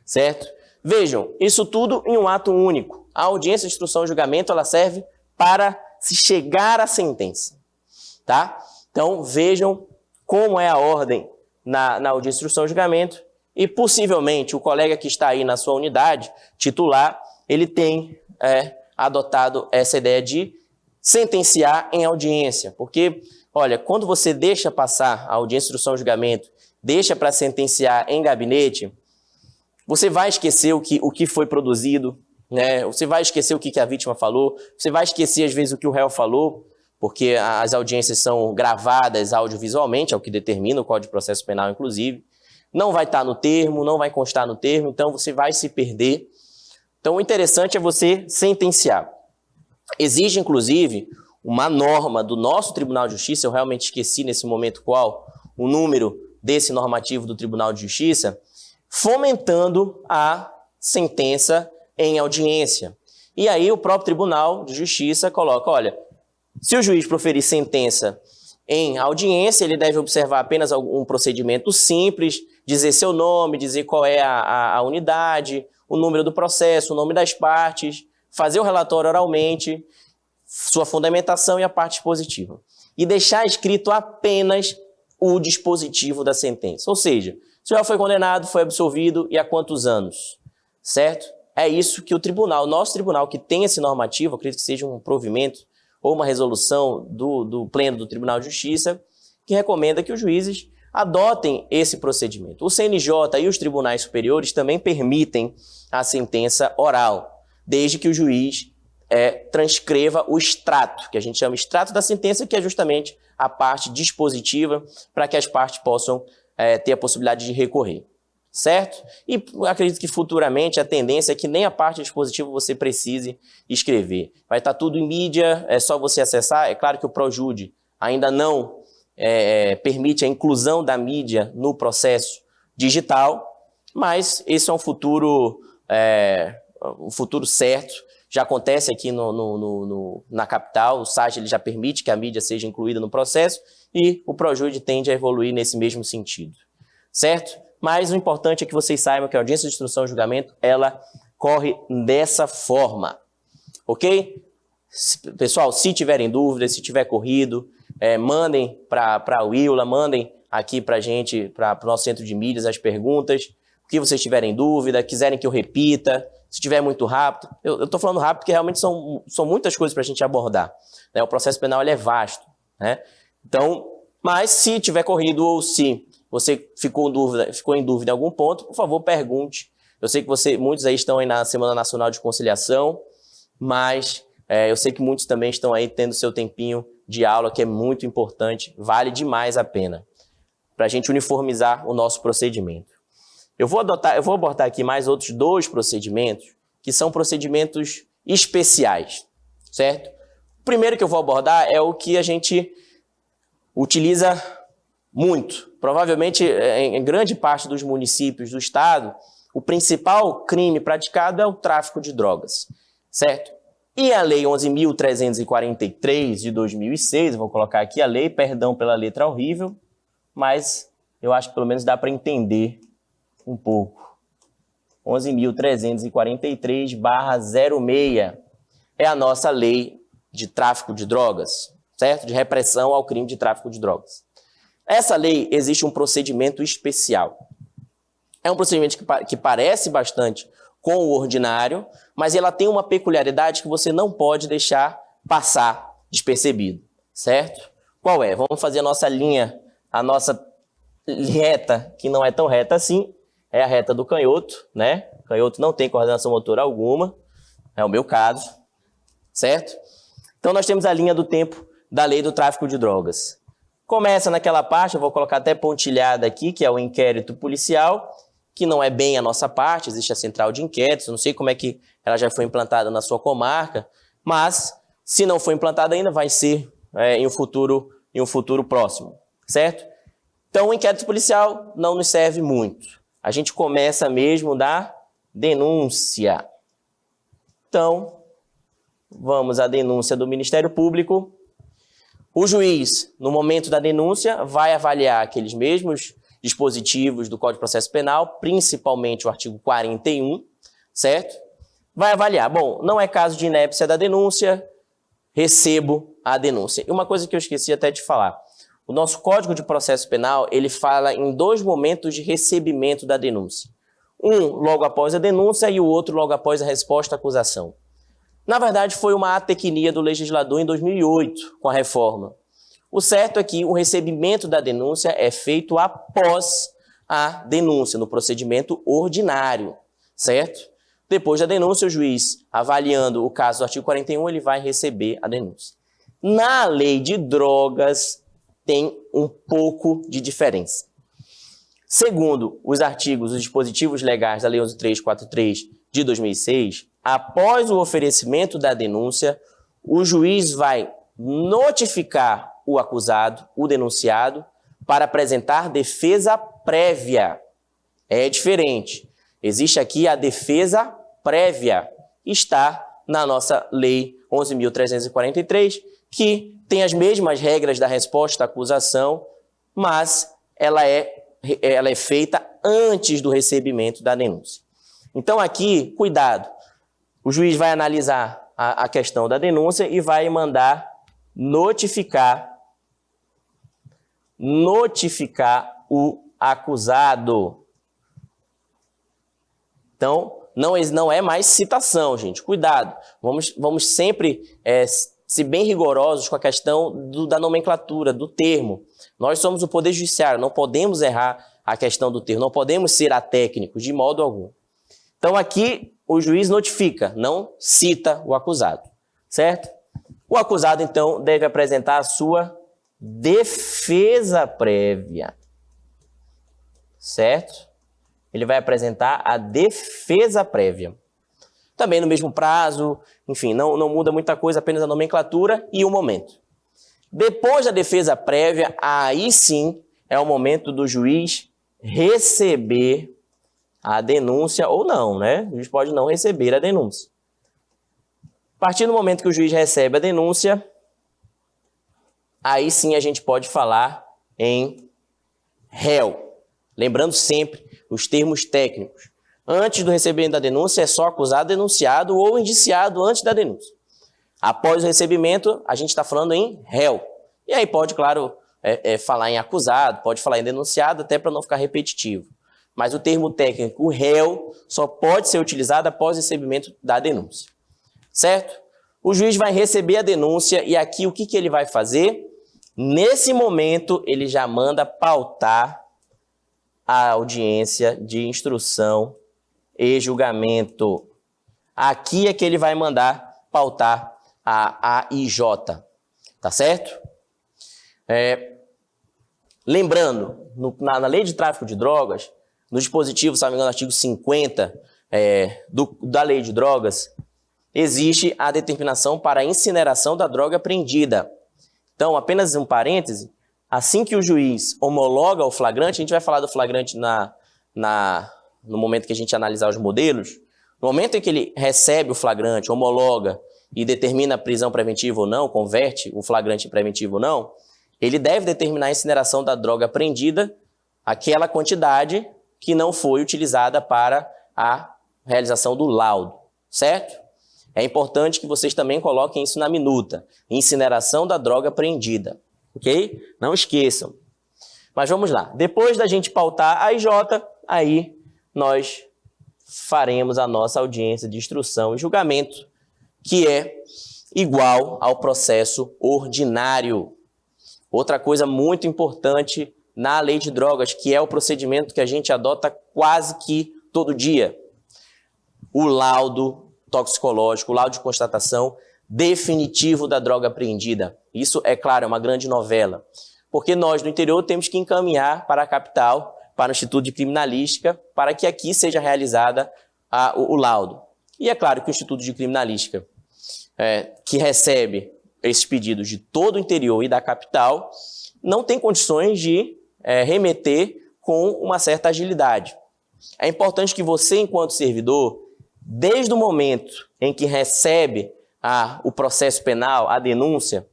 certo? Vejam, isso tudo em um ato único. A audiência de instrução e julgamento, ela serve para se chegar à sentença, tá? Então, vejam como é a ordem na audiência de instrução e julgamento e, possivelmente, o colega que está aí na sua unidade titular, ele tem adotado essa ideia de sentenciar em audiência, porque, olha, quando você deixa passar a audiência de instrução e julgamento, deixa para sentenciar em gabinete, você vai esquecer o que foi produzido, né? Você vai esquecer o que a vítima falou, você vai esquecer, às vezes, o que o réu falou, porque as audiências são gravadas audiovisualmente, é o que determina o Código de Processo Penal, inclusive. Não vai estar no termo, não vai constar no termo, então você vai se perder. Então, o interessante é você sentenciar. Existe, inclusive, uma norma do nosso Tribunal de Justiça, eu realmente esqueci nesse momento qual o número desse normativo do Tribunal de Justiça, fomentando a sentença em audiência. E aí o próprio Tribunal de Justiça coloca, olha, se o juiz proferir sentença em audiência, ele deve observar apenas um procedimento simples, dizer seu nome, dizer qual é a unidade, o número do processo, o nome das partes, fazer o relatório oralmente, sua fundamentação e a parte dispositiva. E deixar escrito apenas o dispositivo da sentença. Ou seja, se o réu foi condenado, foi absolvido e há quantos anos? Certo? É isso que o tribunal, nosso tribunal que tem esse normativo, acredito que seja um provimento ou uma resolução do Pleno do Tribunal de Justiça, que recomenda que os juízes adotem esse procedimento. O CNJ e os tribunais superiores também permitem a sentença oral, desde que o juiz transcreva o extrato, que a gente chama extrato da sentença, que é justamente a parte dispositiva para que as partes possam ter a possibilidade de recorrer. Certo? E acredito que futuramente a tendência é que nem a parte dispositiva você precise escrever. Vai estar tudo em mídia, é só você acessar. É claro que o Projude ainda não permite a inclusão da mídia no processo digital, mas esse é um futuro certo. Já acontece aqui na capital, o site ele já permite que a mídia seja incluída no processo e o Projude tende a evoluir nesse mesmo sentido. Certo? Mas o importante é que vocês saibam que a audiência de instrução e julgamento, ela corre dessa forma, ok? Pessoal, se tiverem dúvidas, se tiver corrido, mandem para a Willa, mandem aqui para a gente, para o nosso centro de mídias, as perguntas, o que vocês tiverem dúvida, quiserem que eu repita, se tiver muito rápido. Eu estou falando rápido porque realmente são muitas coisas para a gente abordar, né? O processo penal ele é vasto, né? Então, mas se tiver corrido ou se você ficou em dúvida em algum ponto, por favor, pergunte. Eu sei que muitos aí estão aí na Semana Nacional de Conciliação, mas eu sei que muitos também estão aí tendo seu tempinho de aula, que é muito importante, vale demais a pena, para a gente uniformizar o nosso procedimento. Eu vou abordar aqui mais outros 2 procedimentos, que são procedimentos especiais, certo? O primeiro que eu vou abordar é o que a gente utiliza muito. Provavelmente, em grande parte dos municípios do estado, o principal crime praticado é o tráfico de drogas, certo? E a Lei 11.343 de 2006, eu vou colocar aqui a lei, perdão pela letra horrível, mas eu acho que pelo menos dá para entender um pouco. 11.343/06 é a nossa lei de tráfico de drogas, certo? De repressão ao crime de tráfico de drogas. Essa lei existe um procedimento especial. É um procedimento que parece bastante com o ordinário, mas ela tem uma peculiaridade que você não pode deixar passar despercebido, certo? Qual é? Vamos fazer a nossa linha, a nossa reta, que não é tão reta assim, é a reta do canhoto, né? O canhoto não tem coordenação motora alguma, é o meu caso, certo? Então nós temos a linha do tempo da lei do tráfico de drogas. Começa naquela parte, eu vou colocar até pontilhada aqui, que é o inquérito policial, que não é bem a nossa parte, existe a central de inquéritos, eu não sei como é que ela já foi implantada na sua comarca, mas se não foi implantada ainda, vai ser em um futuro próximo, certo? Então o inquérito policial não nos serve muito. A gente começa mesmo da denúncia. Então, vamos à denúncia do Ministério Público. O juiz, no momento da denúncia, vai avaliar aqueles mesmos dispositivos do Código de Processo Penal, principalmente o artigo 41, certo? Vai avaliar, bom, não é caso de inépcia da denúncia, recebo a denúncia. E uma coisa que eu esqueci até de falar, o nosso Código de Processo Penal, ele fala em 2 momentos de recebimento da denúncia. Um logo após a denúncia e o outro logo após a resposta à acusação. Na verdade, foi uma atecnia do legislador em 2008, com a reforma. O certo é que o recebimento da denúncia é feito após a denúncia, no procedimento ordinário, certo? Depois da denúncia, o juiz, avaliando o caso do artigo 41, ele vai receber a denúncia. Na lei de drogas, tem um pouco de diferença. Segundo os dispositivos legais da Lei 11.343 de 2006, após o oferecimento da denúncia, o juiz vai notificar o acusado, o denunciado, para apresentar defesa prévia. É diferente. Existe aqui a defesa prévia. Está na nossa Lei 11.343, que tem as mesmas regras da resposta à acusação, mas ela é feita antes do recebimento da denúncia. Então aqui, cuidado. O juiz vai analisar a questão da denúncia e vai mandar notificar o acusado. Então, não é mais citação, gente. Cuidado. Vamos sempre ser bem rigorosos com a questão da nomenclatura, do termo. Nós somos o Poder Judiciário, não podemos errar a questão do termo, não podemos ser atécnicos de modo algum. Então, aqui, o juiz notifica, não cita o acusado, certo? O acusado, então, deve apresentar a sua defesa prévia, certo? Ele vai apresentar a defesa prévia. Também no mesmo prazo, enfim, não muda muita coisa, apenas a nomenclatura e o momento. Depois da defesa prévia, aí sim é o momento do juiz receber a denúncia ou não, né? O juiz pode não receber a denúncia. A partir do momento que o juiz recebe a denúncia, aí sim a gente pode falar em réu. Lembrando sempre os termos técnicos. Antes do recebimento da denúncia, é só acusado, denunciado ou indiciado antes da denúncia. Após o recebimento, a gente está falando em réu. E aí pode, claro, falar em acusado, pode falar em denunciado, até para não ficar repetitivo. Mas o termo técnico, o réu, só pode ser utilizado após o recebimento da denúncia. Certo? O juiz vai receber a denúncia e aqui o que ele vai fazer? Nesse momento, ele já manda pautar a audiência de instrução e julgamento. Aqui é que ele vai mandar pautar a AIJ, tá certo? Lembrando, na lei de tráfico de drogas, no dispositivo, se não me engano, artigo 50 da lei de drogas, existe a determinação para a incineração da droga apreendida. Então, apenas um parêntese, assim que o juiz homologa o flagrante, a gente vai falar do flagrante no momento que a gente analisar os modelos, no momento em que ele recebe o flagrante, homologa e determina a prisão preventiva ou não, converte o flagrante em preventivo ou não, ele deve determinar a incineração da droga apreendida, aquela quantidade que não foi utilizada para a realização do laudo, certo? É importante que vocês também coloquem isso na minuta, incineração da droga apreendida, ok? Não esqueçam. Mas vamos lá, depois da gente pautar a IJ, aí nós faremos a nossa audiência de instrução e julgamento, que é igual ao processo ordinário. Outra coisa muito importante na lei de drogas, que é o procedimento que a gente adota quase que todo dia. O laudo toxicológico, o laudo de constatação definitivo da droga apreendida. Isso, é claro, é uma grande novela, porque nós, no interior, temos que encaminhar para a capital, para o Instituto de Criminalística, para que aqui seja realizada o laudo. E é claro que o Instituto de Criminalística, que recebe esses pedidos de todo o interior e da capital, não tem condições de remeter com uma certa agilidade. É importante que você, enquanto servidor, desde o momento em que recebe o processo penal, a denúncia,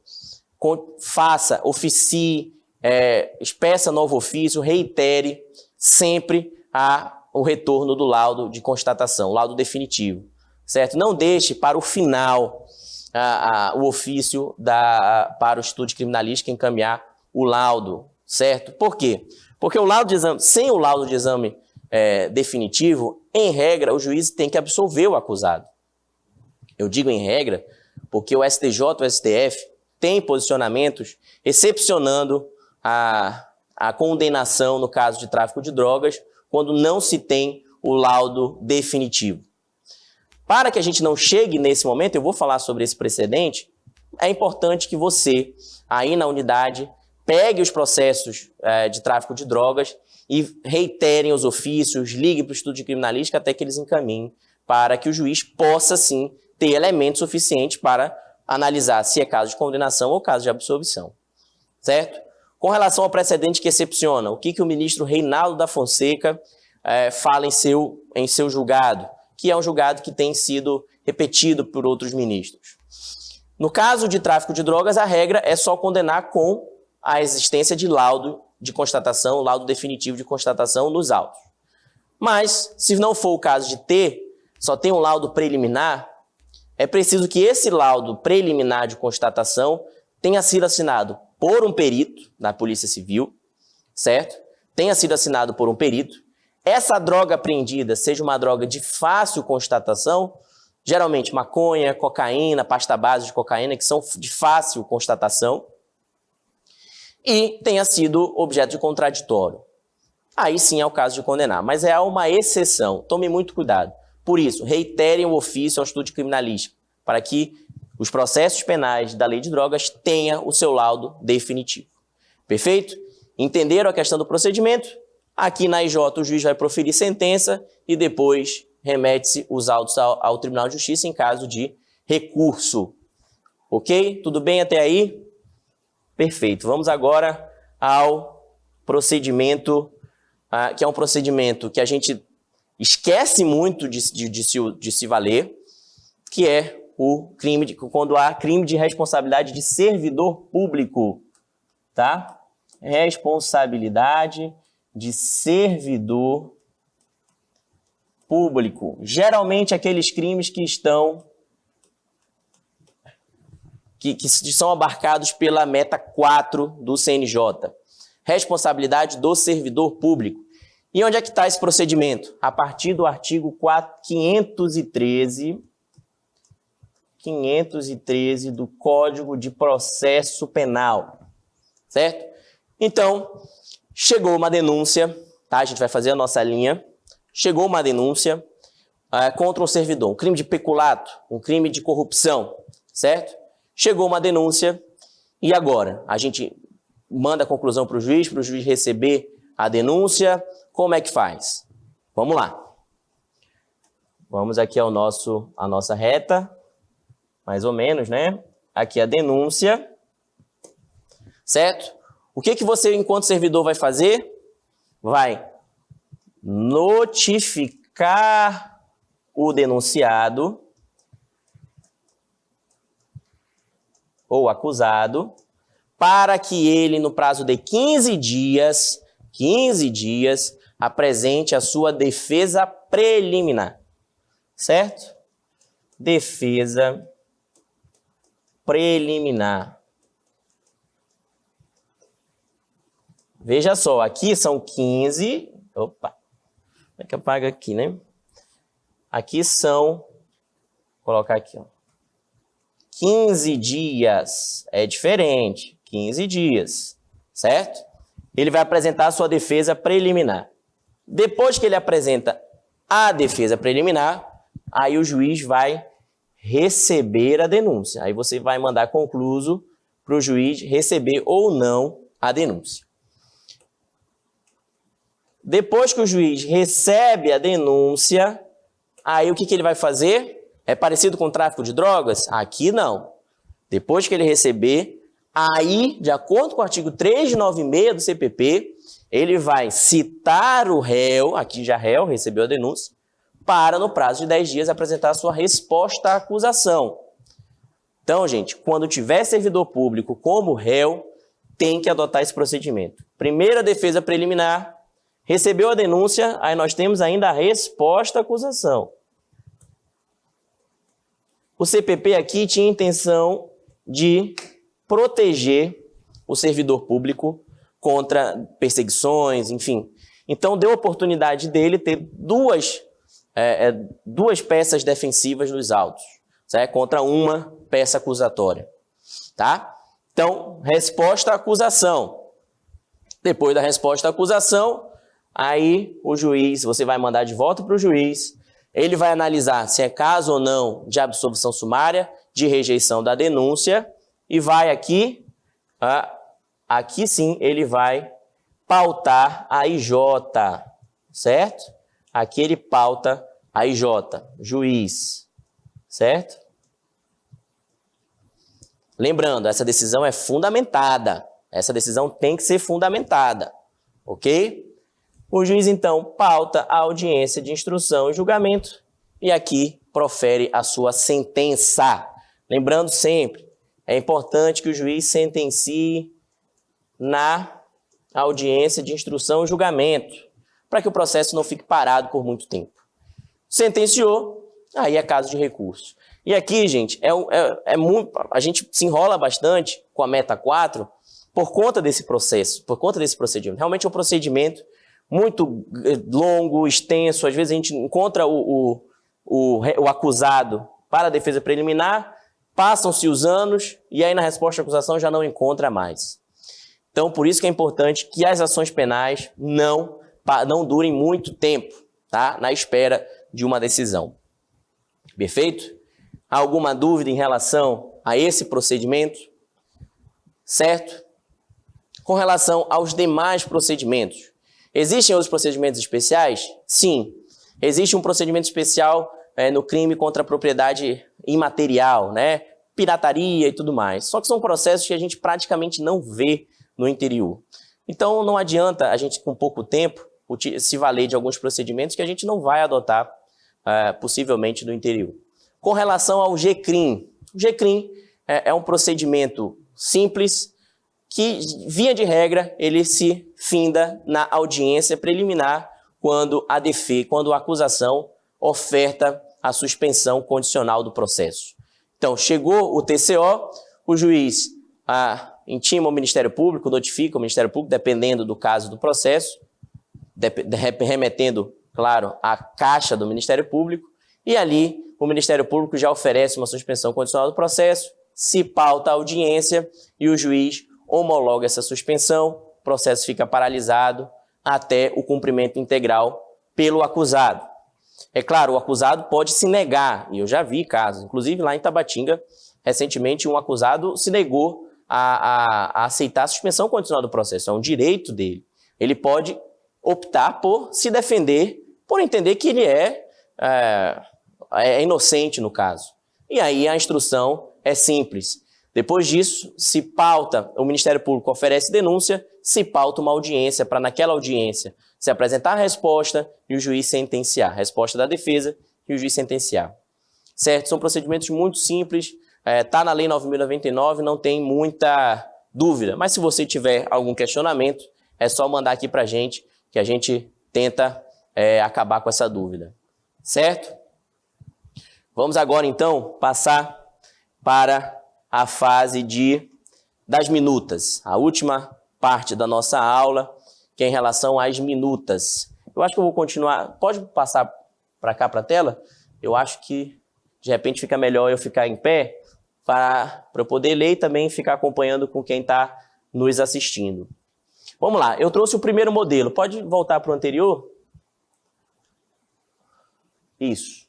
faça, oficie, expeça novo ofício, reitere sempre o retorno do laudo de constatação, laudo definitivo, certo? Não deixe para o final o ofício para o Instituto de Criminalística encaminhar o laudo, certo? Por quê? Porque o laudo de exame, sem o laudo de exame definitivo, em regra, o juiz tem que absolver o acusado. Eu digo em regra porque o STJ e o STF têm posicionamentos excepcionando a condenação no caso de tráfico de drogas quando não se tem o laudo definitivo. Para que a gente não chegue nesse momento, eu vou falar sobre esse precedente, é importante que você, aí na unidade, pegue os processos de tráfico de drogas e reiterem os ofícios, ligue para o Instituto de Criminalística até que eles encaminhem para que o juiz possa, sim, ter elementos suficientes para analisar se é caso de condenação ou caso de absolvição, certo? Com relação ao precedente que excepciona, o que o ministro Reinaldo da Fonseca fala em seu julgado, que é um julgado que tem sido repetido por outros ministros. No caso de tráfico de drogas, a regra é só condenar com a existência de laudo de constatação, laudo definitivo de constatação nos autos. Mas, se não for o caso de só tem um laudo preliminar, é preciso que esse laudo preliminar de constatação tenha sido assinado por um perito da Polícia Civil, certo? Tenha sido assinado por um perito. Essa droga apreendida seja uma droga de fácil constatação, geralmente maconha, cocaína, pasta base de cocaína, que são de fácil constatação, e tenha sido objeto de contraditório. Aí sim é o caso de condenar, mas é uma exceção. Tome muito cuidado. Por isso, reiterem o ofício ao Instituto de Criminalística, para que os processos penais da lei de drogas tenham o seu laudo definitivo. Perfeito? Entenderam a questão do procedimento? Aqui na IJ o juiz vai proferir sentença e depois remete-se os autos ao Tribunal de Justiça em caso de recurso. Ok? Tudo bem até aí? Perfeito. Vamos agora ao procedimento, que é um procedimento que a gente esquece muito de se valer, que é o crime quando há crime de responsabilidade de servidor público, tá? Responsabilidade de servidor público. Geralmente aqueles crimes que são abarcados pela meta 4 do CNJ. Responsabilidade do servidor público. E onde é que está esse procedimento? A partir do artigo 513 do Código de Processo Penal, certo? Então, chegou uma denúncia, tá? A gente vai fazer a nossa linha. Chegou uma denúncia contra um servidor, um crime de peculato, um crime de corrupção, certo? Chegou uma denúncia e agora? A gente manda a conclusão para o juiz receber a denúncia. Como é que faz? Vamos lá. Vamos aqui a nossa reta, mais ou menos, né? Aqui a denúncia, certo? O que você, enquanto servidor, vai fazer? Vai notificar o denunciado ou acusado para que ele, no prazo de 15 dias, apresente a sua defesa preliminar, certo? Defesa preliminar. Veja só, aqui são 15... Opa! Como é que apaga aqui, né? Aqui são... Vou colocar aqui, ó. 15 dias. É diferente. 15 dias. Certo? Ele vai apresentar a sua defesa preliminar. Depois que ele apresenta a defesa preliminar, aí o juiz vai receber a denúncia. Aí você vai mandar concluso para o juiz receber ou não a denúncia. Depois que o juiz recebe a denúncia, aí o que ele vai fazer? É parecido com o tráfico de drogas? Aqui não. Depois que ele receber, aí, de acordo com o artigo 396 do CPP, ele vai citar o réu, aqui já réu, recebeu a denúncia, para, no prazo de 10 dias, apresentar a sua resposta à acusação. Então, gente, quando tiver servidor público como réu, tem que adotar esse procedimento. Primeira defesa preliminar, recebeu a denúncia, aí nós temos ainda a resposta à acusação. O CPP aqui tinha a intenção de proteger o servidor público contra perseguições, enfim. Então, deu a oportunidade dele ter duas peças defensivas nos autos, certo? Contra uma peça acusatória. Tá? Então, resposta à acusação. Depois da resposta à acusação, aí o juiz, você vai mandar de volta para o juiz, ele vai analisar se é caso ou não de absolvição sumária, de rejeição da denúncia, e vai aqui, aqui sim, ele vai pautar a IJ, certo? Aqui ele pauta a IJ, juiz, certo? Lembrando, essa decisão é fundamentada, essa decisão tem que ser fundamentada, ok? O juiz, então, pauta a audiência de instrução e julgamento e aqui profere a sua sentença. Lembrando sempre, é importante que o juiz sentencie na audiência de instrução e julgamento, para que o processo não fique parado por muito tempo. Sentenciou, aí é caso de recurso. E aqui, gente, a gente se enrola bastante com a meta 4 por conta desse processo, por conta desse procedimento. Realmente é um procedimento muito longo, extenso, às vezes a gente encontra o acusado para a defesa preliminar, passam-se os anos e aí na resposta à acusação já não encontra mais. Então, por isso que é importante que as ações penais não durem muito tempo, tá? Na espera de uma decisão. Perfeito? Alguma dúvida em relação a esse procedimento? Certo? Com relação aos demais procedimentos, existem outros procedimentos especiais? Sim. Existe um procedimento especial no crime contra a propriedade imaterial, né? Pirataria e tudo mais. Só que são processos que a gente praticamente não vê no interior. Então, não adianta a gente, com pouco tempo, se valer de alguns procedimentos que a gente não vai adotar, possivelmente, no interior. Com relação ao GCRIM, o GCRIM é um procedimento simples que, via de regra, ele se finda na audiência preliminar quando a acusação oferta a suspensão condicional do processo. Então, chegou o TCO, o juiz intima o Ministério Público, notifica o Ministério Público, dependendo do caso do processo, remetendo, claro, à caixa do Ministério Público, e ali o Ministério Público já oferece uma suspensão condicional do processo, se pauta a audiência e o juiz homologa essa suspensão, o processo fica paralisado até o cumprimento integral pelo acusado. É claro, o acusado pode se negar, e eu já vi casos, inclusive lá em Tabatinga, recentemente um acusado se negou a aceitar a suspensão condicional do processo, é um direito dele. Ele pode optar por se defender, por entender que ele é inocente no caso. E aí a instrução é simples. Depois disso, se pauta, o Ministério Público oferece denúncia, se pauta uma audiência para naquela audiência se apresentar a resposta e o juiz sentenciar. A resposta da defesa e o juiz sentenciar. Certo? São procedimentos muito simples, está na Lei 9.099, não tem muita dúvida. Mas se você tiver algum questionamento, é só mandar aqui para a gente, que a gente tenta acabar com essa dúvida. Certo? Vamos agora, então, passar para a fase das minutas, a última parte da nossa aula, que é em relação às minutas. Eu acho que eu vou continuar. Pode passar para cá, para a tela? Eu acho que, de repente, fica melhor eu ficar em pé para eu poder ler e também ficar acompanhando com quem está nos assistindo. Vamos lá, eu trouxe o primeiro modelo. Pode voltar para o anterior? Isso.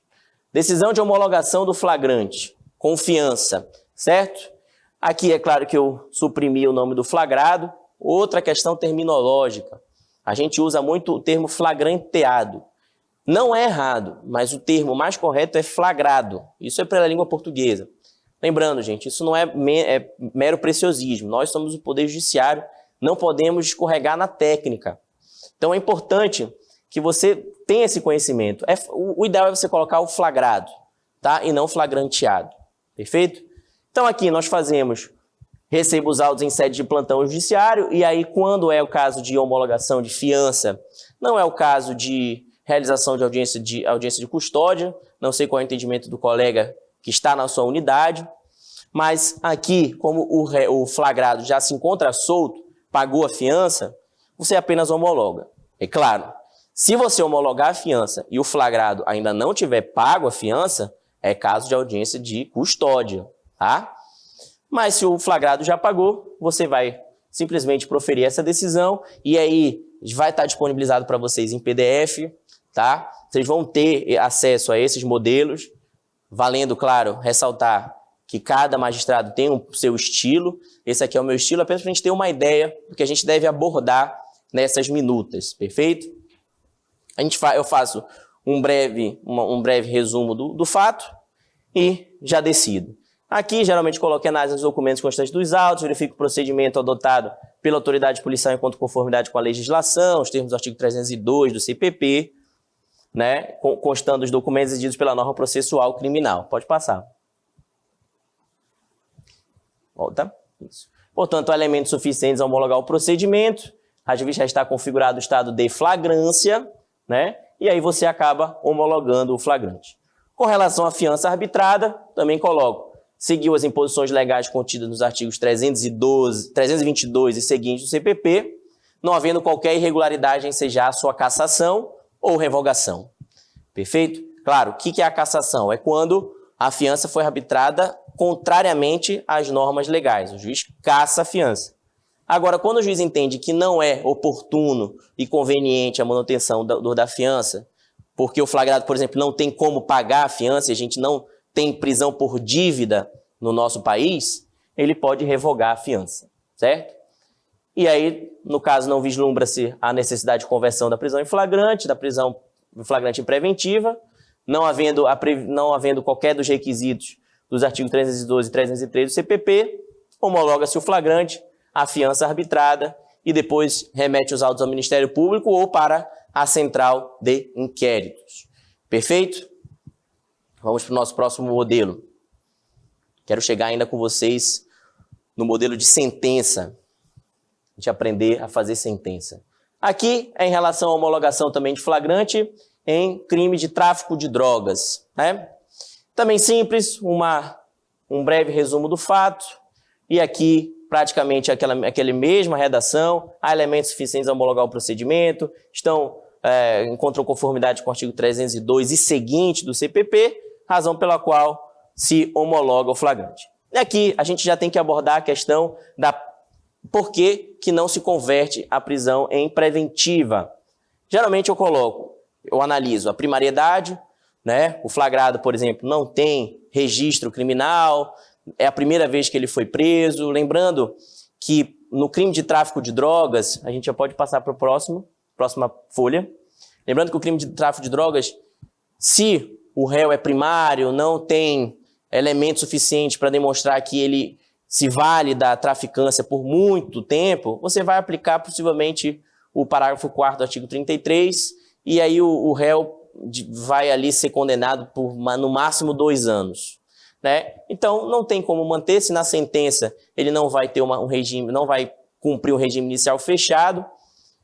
Decisão de homologação do flagrante. Confiança. Certo? Aqui é claro que eu suprimi o nome do flagrado. Outra questão terminológica. A gente usa muito o termo flagranteado. Não é errado, mas o termo mais correto é flagrado. Isso é pela língua portuguesa. Lembrando, gente, isso não é mero preciosismo. Nós somos o Poder Judiciário, não podemos escorregar na técnica. Então é importante que você tenha esse conhecimento. O ideal é você colocar o flagrado, tá? E não flagranteado. Perfeito? Então aqui nós recebo os autos em sede de plantão judiciário, e aí quando é o caso de homologação de fiança, não é o caso de realização de audiência de custódia, não sei qual é o entendimento do colega que está na sua unidade, mas aqui, como o flagrado já se encontra solto, pagou a fiança, você apenas homologa. É claro, se você homologar a fiança e o flagrado ainda não tiver pago a fiança, é caso de audiência de custódia. Tá? Mas se o flagrado já pagou, você vai simplesmente proferir essa decisão e aí vai estar disponibilizado para vocês em PDF, tá? Vocês vão ter acesso a esses modelos, valendo, claro, ressaltar que cada magistrado tem o seu estilo. Esse aqui é o meu estilo, apenas para a gente ter uma ideia do que a gente deve abordar nessas minutas, perfeito? Eu faço um breve resumo do fato e já decido. Aqui, geralmente, coloco análise dos documentos constantes dos autos, verifico o procedimento adotado pela autoridade policial enquanto conformidade com a legislação, os termos do artigo 302 do CPP, né, constando os documentos exigidos pela norma processual criminal. Pode passar. Volta. Isso. Portanto, há elementos suficientes a homologar o procedimento, às vezes já está configurado o estado de flagrância, né, e aí você acaba homologando o flagrante. Com relação à fiança arbitrada, também coloco. Seguiu as imposições legais contidas nos artigos 322 e seguintes do CPP, não havendo qualquer irregularidade em ensejar sua cassação ou revogação. Perfeito? Claro, o que é a cassação? É quando a fiança foi arbitrada contrariamente às normas legais. O juiz cassa a fiança. Agora, quando o juiz entende que não é oportuno e conveniente a manutenção da fiança, porque o flagrado, por exemplo, não tem como pagar a fiança e a gente não tem prisão por dívida no nosso país, ele pode revogar a fiança, certo? E aí, no caso, não vislumbra-se a necessidade de conversão da prisão em flagrante, da prisão em flagrante em preventiva, não havendo qualquer dos requisitos dos artigos 312 e 303 do CPP, homologa-se o flagrante, a fiança arbitrada e depois remete os autos ao Ministério Público ou para a Central de Inquéritos. Perfeito? Vamos para o nosso próximo modelo. Quero chegar ainda com vocês no modelo de sentença. A gente aprender a fazer sentença. Aqui é em relação à homologação também de flagrante em crime de tráfico de drogas, né? Também simples, um breve resumo do fato. E aqui, praticamente, aquela mesma redação. Há elementos suficientes a homologar o procedimento. Encontram conformidade com o artigo 302 e seguinte do CPP, razão pela qual se homologa o flagrante. E aqui a gente já tem que abordar a questão da por que não se converte a prisão em preventiva. Geralmente eu analiso a primariedade, né? O flagrado, por exemplo, não tem registro criminal, é a primeira vez que ele foi preso. Lembrando que no crime de tráfico de drogas, a gente já pode passar para a próxima folha. Lembrando que o crime de tráfico de drogas, se o réu é primário, não tem elemento suficiente para demonstrar que ele se vale da traficância por muito tempo, você vai aplicar possivelmente o parágrafo 4º do artigo 33, e aí o réu vai ali ser condenado por no máximo 2 anos. Né? Então, não tem como manter, se na sentença ele não vai ter um regime, não vai cumprir o regime inicial fechado,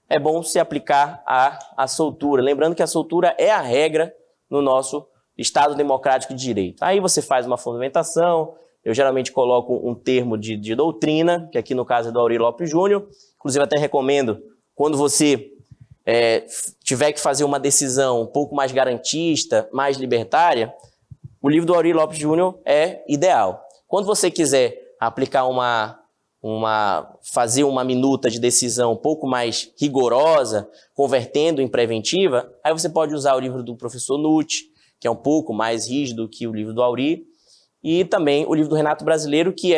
é bom se aplicar a soltura. Lembrando que a soltura é a regra no nosso Estado Democrático de Direito. Aí você faz uma fundamentação, eu geralmente coloco um termo de doutrina, que aqui no caso é do Aurí Lopes Júnior, inclusive até recomendo, quando você tiver que fazer uma decisão um pouco mais garantista, mais libertária, o livro do Aurí Lopes Júnior é ideal. Quando você quiser aplicar fazer uma minuta de decisão um pouco mais rigorosa, convertendo em preventiva, aí você pode usar o livro do professor Nutt, que é um pouco mais rígido que o livro do Aurí, e também o livro do Renato Brasileiro, que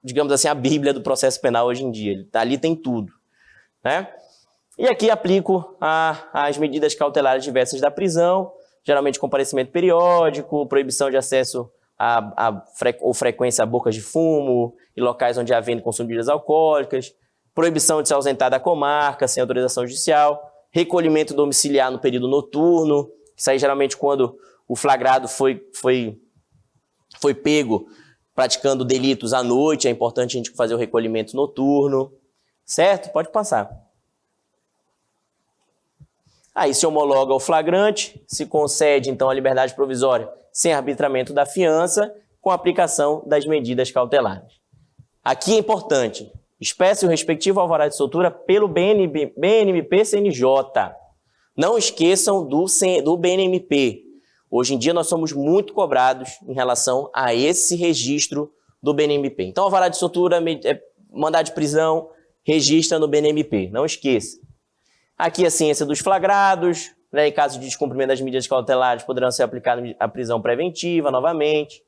digamos assim, a bíblia do processo penal hoje em dia. Ali tem tudo. Né? E aqui aplico as medidas cautelares diversas da prisão, geralmente comparecimento periódico, proibição de acesso ou frequência a bocas de fumo e locais onde há venda e consumo de bebidas alcoólicas, proibição de se ausentar da comarca sem autorização judicial, recolhimento domiciliar no período noturno, isso aí geralmente quando o flagrado foi pego praticando delitos à noite, é importante a gente fazer o recolhimento noturno, certo? Pode passar. Aí se homologa o flagrante, se concede então a liberdade provisória sem arbitramento da fiança, com aplicação das medidas cautelares. Aqui é importante, espécie o respectivo alvará de soltura pelo BNMP-CNJ. Não esqueçam do BNMP. Hoje em dia nós somos muito cobrados em relação a esse registro do BNMP. Então, alvará de soltura, mandado de prisão, registra no BNMP, não esqueça. Aqui a ciência dos flagrados, né, em caso de descumprimento das medidas cautelares, poderão ser aplicadas a prisão preventiva novamente.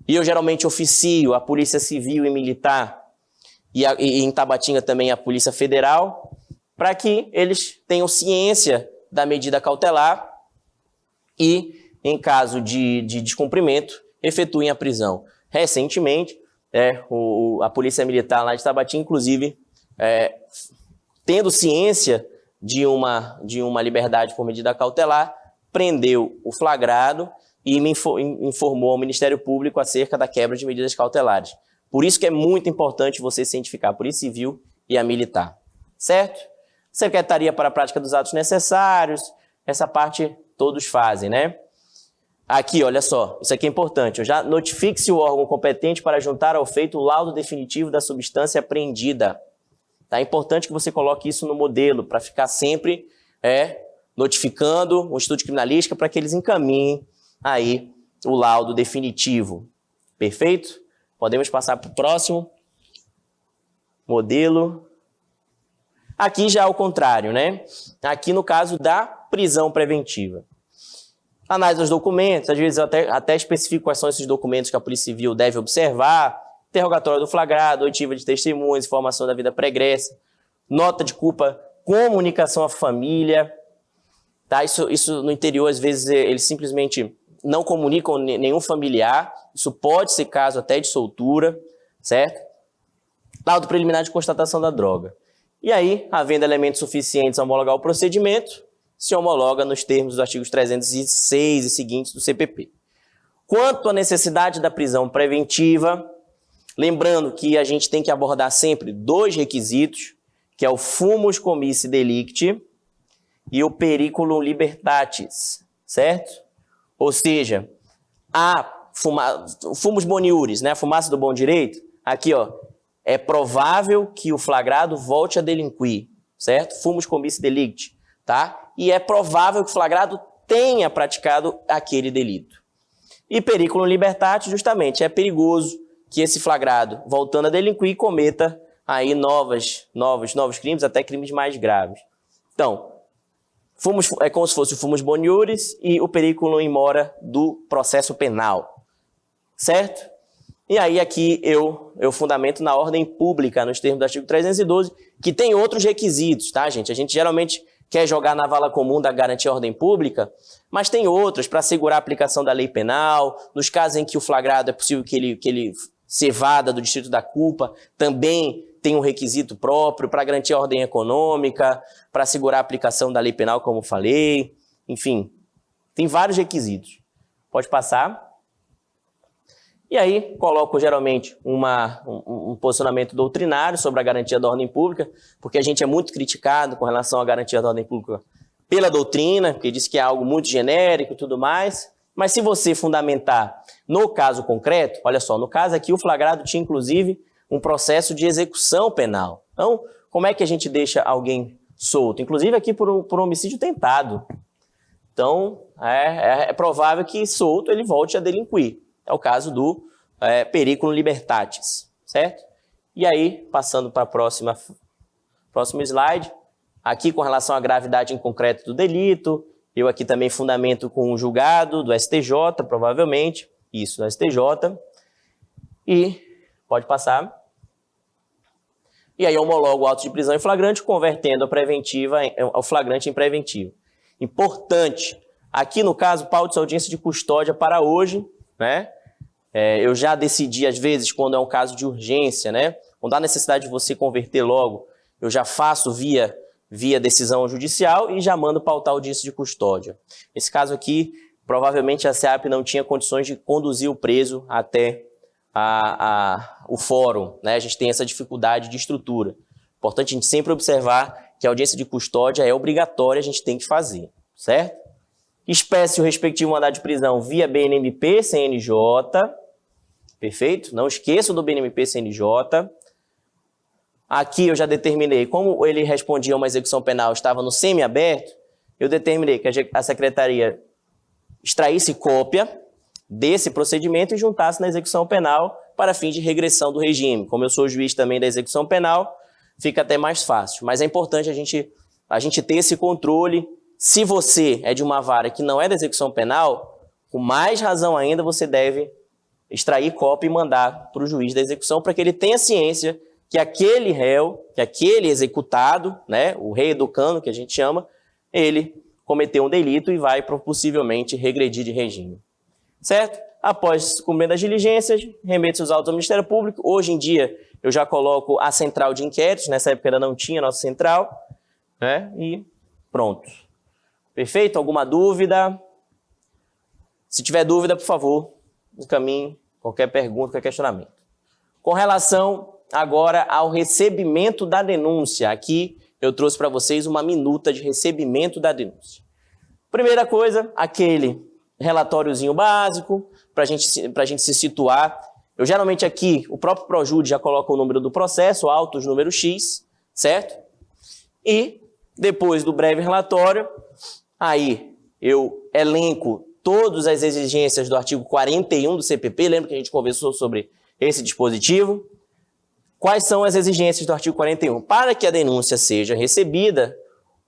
E eu geralmente oficio a Polícia Civil e Militar e em Tabatinga também a Polícia Federal, para que eles tenham ciência da medida cautelar e, em caso de descumprimento, efetuem a prisão. Recentemente, a Polícia Militar lá de Tabatinga, inclusive, tendo ciência de uma liberdade por medida cautelar, prendeu o flagrado e me informou ao Ministério Público acerca da quebra de medidas cautelares. Por isso que é muito importante você cientificar a Polícia Civil e a Militar. Certo? Secretaria para a prática dos atos necessários, essa parte todos fazem, né? Aqui, olha só, isso aqui é importante. Já notifique-se o órgão competente para juntar ao feito o laudo definitivo da substância apreendida. Tá? É importante que você coloque isso no modelo, para ficar sempre notificando o Instituto de Criminalística para que eles encaminhem aí o laudo definitivo. Perfeito? Podemos passar para o próximo modelo. Aqui já é o contrário, né? Aqui no caso da prisão preventiva. Análise dos documentos, às vezes eu até especifico quais são esses documentos que a Polícia Civil deve observar, interrogatório do flagrado, oitiva de testemunhas, informação da vida pregressa, nota de culpa, comunicação à família. Tá? Isso no interior, às vezes, eles simplesmente não comunicam nenhum familiar, isso pode ser caso até de soltura, certo? Laudo preliminar de constatação da droga. E aí, havendo elementos suficientes a homologar o procedimento, se homologa nos termos dos artigos 306 e seguintes do CPP. Quanto à necessidade da prisão preventiva, lembrando que a gente tem que abordar sempre 2 requisitos, que é o fumus comissi delicti e o periculum libertatis, certo? Ou seja, o fumus boniuris, né, a fumaça do bom direito, aqui ó, é provável que o flagrado volte a delinquir, certo? Fumus comissi delicti, tá? E é provável que o flagrado tenha praticado aquele delito. E periculum libertatis, justamente, é perigoso que esse flagrado, voltando a delinquir, cometa aí novos crimes, até crimes mais graves. Então, é como se fosse o fumus boniuris e o periculum in mora do processo penal, certo? E aí aqui eu fundamento na ordem pública, nos termos do artigo 312, que tem outros requisitos, tá, gente? A gente geralmente quer jogar na vala comum da garantia à ordem pública, mas tem outros para assegurar a aplicação da lei penal, nos casos em que o flagrado é possível que ele cevada do distrito da culpa, também tem um requisito próprio para garantir a ordem econômica, para assegurar a aplicação da lei penal, como falei. Enfim, tem vários requisitos. Pode passar. E aí, coloco geralmente um posicionamento doutrinário sobre a garantia da ordem pública, porque a gente é muito criticado com relação à garantia da ordem pública pela doutrina, porque diz que é algo muito genérico e tudo mais. Mas se você fundamentar no caso concreto, olha só, no caso aqui o flagrado tinha inclusive um processo de execução penal. Então, como é que a gente deixa alguém solto? Inclusive aqui por homicídio tentado. Então, é provável que solto ele volte a delinquir. É o caso do periculum libertatis, certo? E aí, passando para próximo slide, aqui com relação à gravidade em concreto do delito, eu aqui também fundamento com um julgado do STJ, provavelmente, isso, do STJ, e pode passar. E aí homologo o auto de prisão em flagrante, convertendo ao flagrante em preventivo. Importante, aqui no caso, pauta de audiência de custódia para hoje, né? Eu já decidi, às vezes, quando é um caso de urgência, né? Quando há necessidade de você converter logo, eu já faço via decisão judicial e já mando pautar audiência de custódia. Nesse caso aqui, provavelmente a SEAP não tinha condições de conduzir o preso até o fórum, né? A gente tem essa dificuldade de estrutura. Importante a gente sempre observar que a audiência de custódia é obrigatória, a gente tem que fazer, certo? Espécie o respectivo mandado de prisão via BNMP, CNJ, perfeito? Não esqueça do BNMP, CNJ. Aqui eu já determinei, como ele respondia a uma execução penal, estava no semiaberto, eu determinei que a secretaria extraísse cópia desse procedimento e juntasse na execução penal para fins de regressão do regime. Como eu sou juiz também da execução penal, fica até mais fácil. Mas é importante a gente ter esse controle. Se você é de uma vara que não é da execução penal, com mais razão ainda você deve extrair cópia e mandar para o juiz da execução para que ele tenha ciência que aquele réu, que aquele executado, né, o reeducando que a gente chama, ele cometeu um delito e vai possivelmente regredir de regime. Certo? Após cumprimento das diligências, remete-se os autos ao Ministério Público. Hoje em dia, eu já coloco a central de inquéritos, nessa época ainda não tinha nossa central, né? E pronto. Perfeito? Alguma dúvida? Se tiver dúvida, por favor, encaminhe qualquer pergunta, qualquer questionamento. Com relação agora ao recebimento da denúncia, aqui eu trouxe para vocês uma minuta de recebimento da denúncia. Primeira coisa, aquele relatóriozinho básico, para a gente se situar. Eu geralmente aqui, o próprio Projude já coloca o número do processo, autos número X, certo? E depois do breve relatório, aí eu elenco todas as exigências do artigo 41 do CPP, lembra que a gente conversou sobre esse dispositivo? Quais são as exigências do artigo 41? Para que a denúncia seja recebida,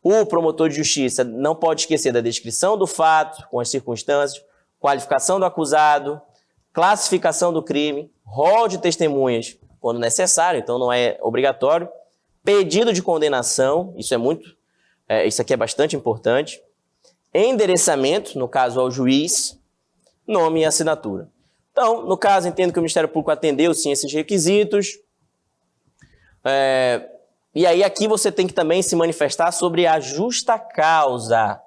o promotor de justiça não pode esquecer da descrição do fato, com as circunstâncias, qualificação do acusado, classificação do crime, rol de testemunhas, quando necessário, então não é obrigatório, pedido de condenação, isso aqui é bastante importante, endereçamento, no caso ao juiz, nome e assinatura. Então, no caso, entendo que o Ministério Público atendeu sim esses requisitos, e aí aqui você tem que também se manifestar sobre a justa causa,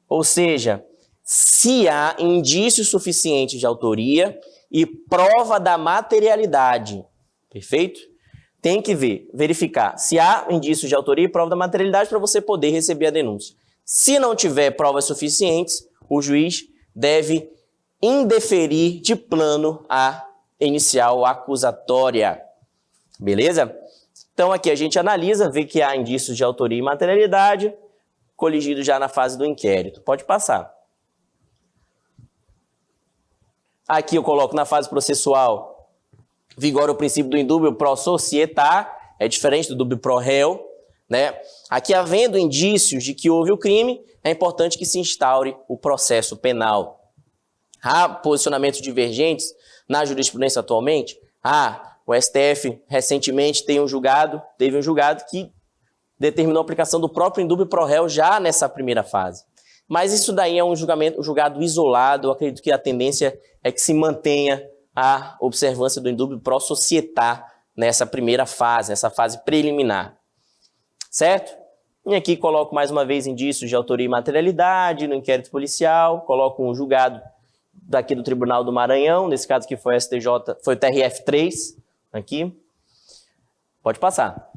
ou seja, se há indícios suficientes de autoria e prova da materialidade, perfeito? Tem que verificar se há indícios de autoria e prova da materialidade para você poder receber a denúncia. Se não tiver provas suficientes, o juiz deve indeferir de plano a inicial acusatória, beleza? Então aqui a gente analisa, vê que há indícios de autoria e materialidade, coligido já na fase do inquérito. Pode passar. Aqui eu coloco na fase processual, vigora o princípio do indúbio pro società, é diferente do dúbio pro réu, né? Aqui, havendo indícios de que houve o crime, é importante que se instaure o processo penal. Há posicionamentos divergentes na jurisprudência atualmente? O STF recentemente teve um julgado que determinou a aplicação do próprio indúbio pro réu já nessa primeira fase. Mas isso daí é um julgado isolado, eu acredito que a tendência é que se mantenha a observância do indúbio pro societá nessa primeira fase, essa fase preliminar. Certo? E aqui coloco mais uma vez indícios de autoria e materialidade no inquérito policial, coloco um julgado daqui do Tribunal do Maranhão, nesse caso aqui foi o STJ, foi o TRF3, aqui. Pode passar.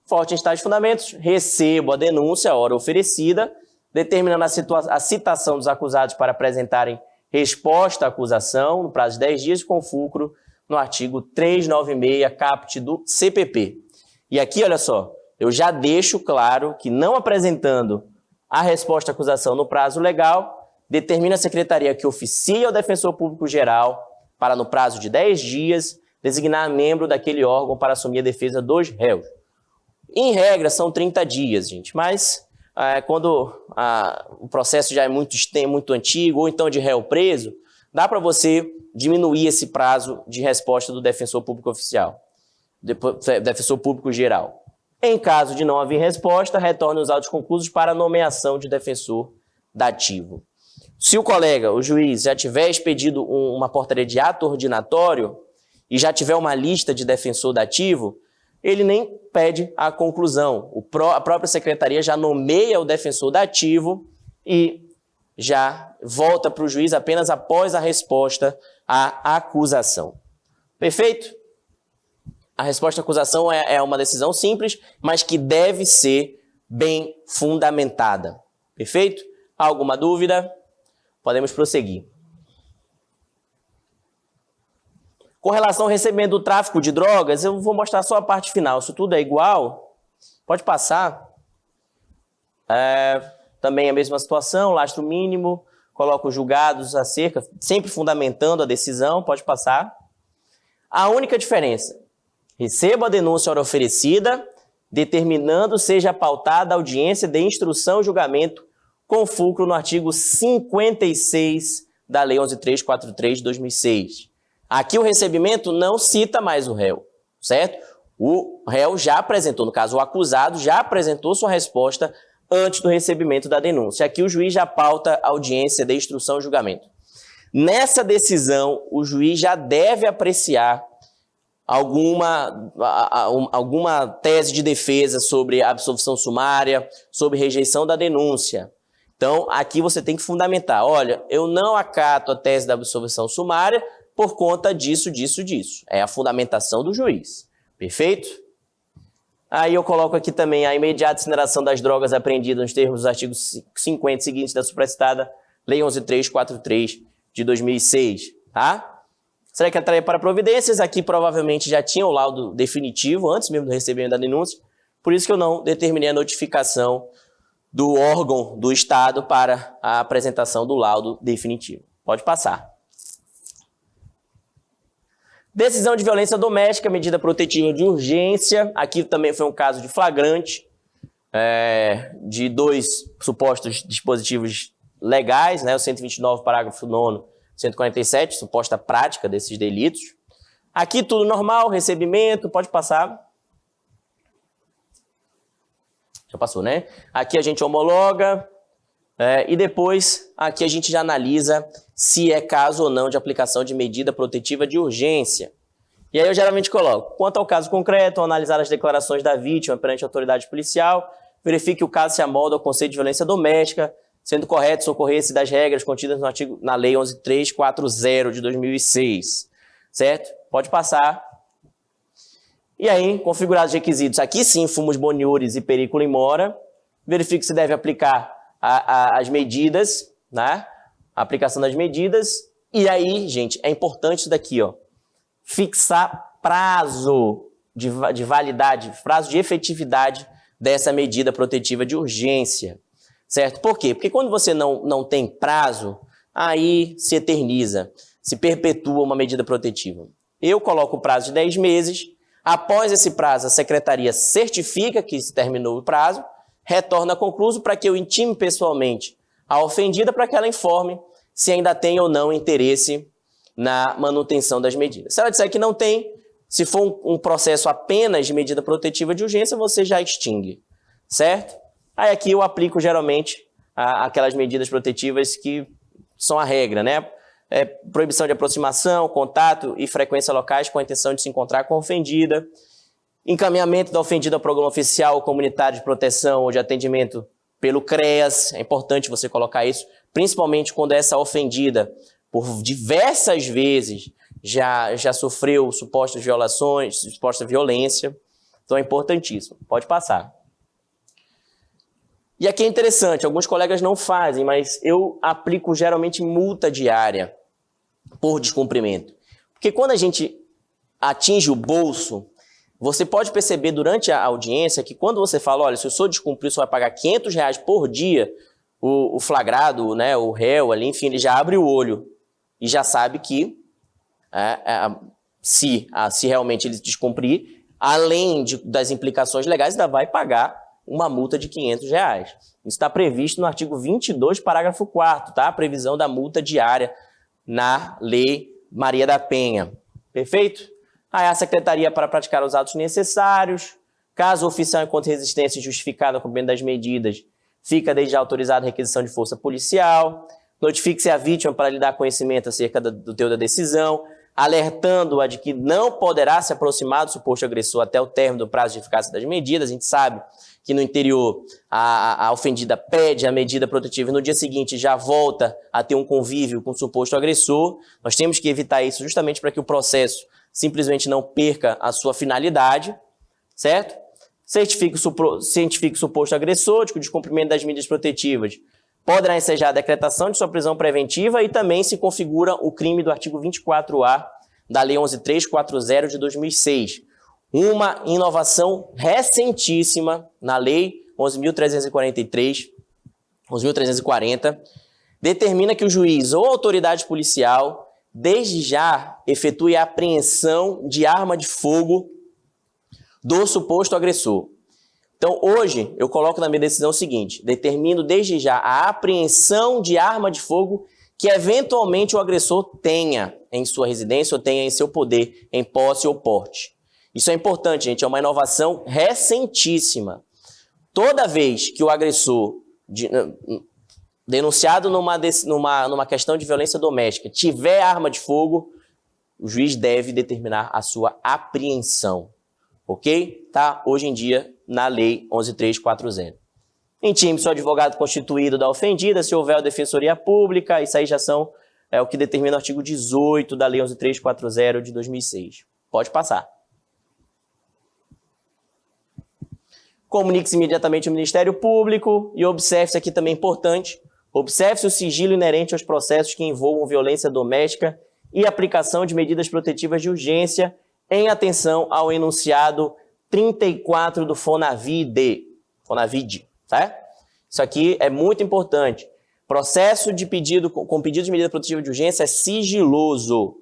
Forte em estágio de fundamentos, recebo a denúncia, a hora oferecida, determinando a citação dos acusados para apresentarem resposta à acusação no prazo de 10 dias, com fulcro no artigo 396, caput do CPP. E aqui, olha só, eu já deixo claro que não apresentando a resposta à acusação no prazo legal, determina a secretaria que oficia ao defensor público geral para, no prazo de 10 dias, designar membro daquele órgão para assumir a defesa dos réus. Em regra, são 30 dias, gente, mas quando o processo já é muito antigo, ou então de réu preso, dá para você diminuir esse prazo de resposta do defensor público oficial, defensor público geral. Em caso de não haver resposta, retorne os autos conclusos para a nomeação de defensor dativo. Se o colega, o juiz, já tiver expedido uma portaria de ato ordinatório e já tiver uma lista de defensor dativo, ele nem pede a conclusão. A própria secretaria já nomeia o defensor dativo e já volta para o juiz apenas após a resposta à acusação. Perfeito? A resposta à acusação é uma decisão simples, mas que deve ser bem fundamentada. Perfeito? Alguma dúvida? Podemos prosseguir. Com relação ao recebimento do tráfico de drogas, eu vou mostrar só a parte final. Isso tudo é igual? Pode passar. Também a mesma situação, lastro mínimo, coloco julgados acerca, sempre fundamentando a decisão, pode passar. A única diferença, recebo a denúncia hora oferecida, determinando seja pautada a audiência de instrução e julgamento com fulcro no artigo 56 da Lei 11.343 de 2006. Aqui o recebimento não cita mais o réu, certo? O réu já apresentou, no caso o acusado, já apresentou sua resposta antes do recebimento da denúncia. Aqui o juiz já pauta a audiência de instrução e julgamento. Nessa decisão, o juiz já deve apreciar alguma tese de defesa sobre absolvição sumária, sobre rejeição da denúncia. Então, aqui você tem que fundamentar. Olha, eu não acato a tese da absolvição sumária por conta disso. É a fundamentação do juiz. Perfeito? Aí eu coloco aqui também a imediata incineração das drogas apreendidas nos termos dos artigos 50 seguintes da supracitada Lei 11.343 de 2006. Tá? Será que atrair para providências? Aqui provavelmente já tinha o laudo definitivo, antes mesmo do recebimento da denúncia. Por isso que eu não determinei a notificação do órgão do Estado para a apresentação do laudo definitivo. Pode passar. Decisão de violência doméstica, medida protetiva de urgência. Aqui também foi um caso de flagrante, de 2 supostos dispositivos legais, né? O 129, parágrafo 9º, 147, suposta prática desses delitos. Aqui tudo normal, recebimento, pode passar. Já passou, né? Aqui a gente homologa e depois aqui a gente já analisa se é caso ou não de aplicação de medida protetiva de urgência. E aí eu geralmente coloco, quanto ao caso concreto, ao analisar as declarações da vítima perante a autoridade policial, verifique que o caso se amolda ao conceito de violência doméstica, sendo correto socorrer-se das regras contidas na Lei 11.340 de 2006. Certo? Pode passar. E aí, configurados os requisitos, aqui sim, fumus boniures e periculo in mora, verifique se deve aplicar as medidas, né? A aplicação das medidas. E aí, gente, é importante isso daqui, ó, fixar prazo de validade, prazo de efetividade dessa medida protetiva de urgência, certo? Por quê? Porque quando você não tem prazo, aí se eterniza, se perpetua uma medida protetiva. Eu coloco o prazo de 10 meses, após esse prazo a secretaria certifica que se terminou o prazo, retorna concluso para que eu intime pessoalmente a ofendida para que ela informe se ainda tem ou não interesse na manutenção das medidas. Se ela disser que não tem, se for um processo apenas de medida protetiva de urgência, você já extingue, certo? Aí aqui eu aplico geralmente aquelas medidas protetivas que são a regra, né? proibição de aproximação, contato e frequência locais com a intenção de se encontrar com a ofendida, encaminhamento da ofendida ao programa oficial ou comunitário de proteção ou de atendimento pelo CREAS, é importante você colocar isso, principalmente quando essa ofendida, por diversas vezes, já sofreu supostas violações, suposta violência, então é importantíssimo. Pode passar. E aqui é interessante, alguns colegas não fazem, mas eu aplico geralmente multa diária por descumprimento. Porque quando a gente atinge o bolso, você pode perceber durante a audiência que quando você fala, olha, se o senhor descumprir, você vai pagar R$500 por dia, o flagrado, né, o réu ali, enfim, ele já abre o olho e já sabe que se realmente ele descumprir, além das implicações legais, ainda vai pagar uma multa de R$500. Isso está previsto no artigo 22, parágrafo 4º, tá? A previsão da multa diária na Lei Maria da Penha. Perfeito? Aí a secretaria para praticar os atos necessários. Caso o oficial encontre resistência justificada no cumprimento das medidas, fica desde já autorizado a requisição de força policial. Notifique-se a vítima para lhe dar conhecimento acerca do teor da decisão, alertando-a de que não poderá se aproximar do suposto agressor até o término do prazo de eficácia das medidas. A gente sabe que no interior a ofendida pede a medida protetiva e no dia seguinte já volta a ter um convívio com o suposto agressor. Nós temos que evitar isso justamente para que o processo simplesmente não perca a sua finalidade, certo? Cientifique o suposto agressor de que o descumprimento das medidas protetivas poderá ensejar a decretação de sua prisão preventiva e também se configura o crime do artigo 24A da Lei 11.340 de 2006. Uma inovação recentíssima na Lei 11.340, determina que o juiz ou autoridade policial, desde já, efetue a apreensão de arma de fogo do suposto agressor. Então, hoje, eu coloco na minha decisão o seguinte, determino desde já a apreensão de arma de fogo que eventualmente o agressor tenha em sua residência ou tenha em seu poder, em posse ou porte. Isso é importante, gente, é uma inovação recentíssima. Toda vez que o agressor, denunciado numa questão de violência doméstica, tiver arma de fogo, o juiz deve determinar a sua apreensão. Ok? Tá? Hoje em dia, na Lei 11.340. Intime-se o advogado constituído da ofendida, se houver a defensoria pública, isso aí já é o que determina o artigo 18 da Lei 11.340 de 2006. Pode passar. Comunique-se imediatamente ao Ministério Público e observe-se aqui também importante, observe-se o sigilo inerente aos processos que envolvam violência doméstica e aplicação de medidas protetivas de urgência em atenção ao enunciado 34 do Fonavide, tá? Isso aqui é muito importante. Processo de pedido com pedido de medida protetiva de urgência é sigiloso.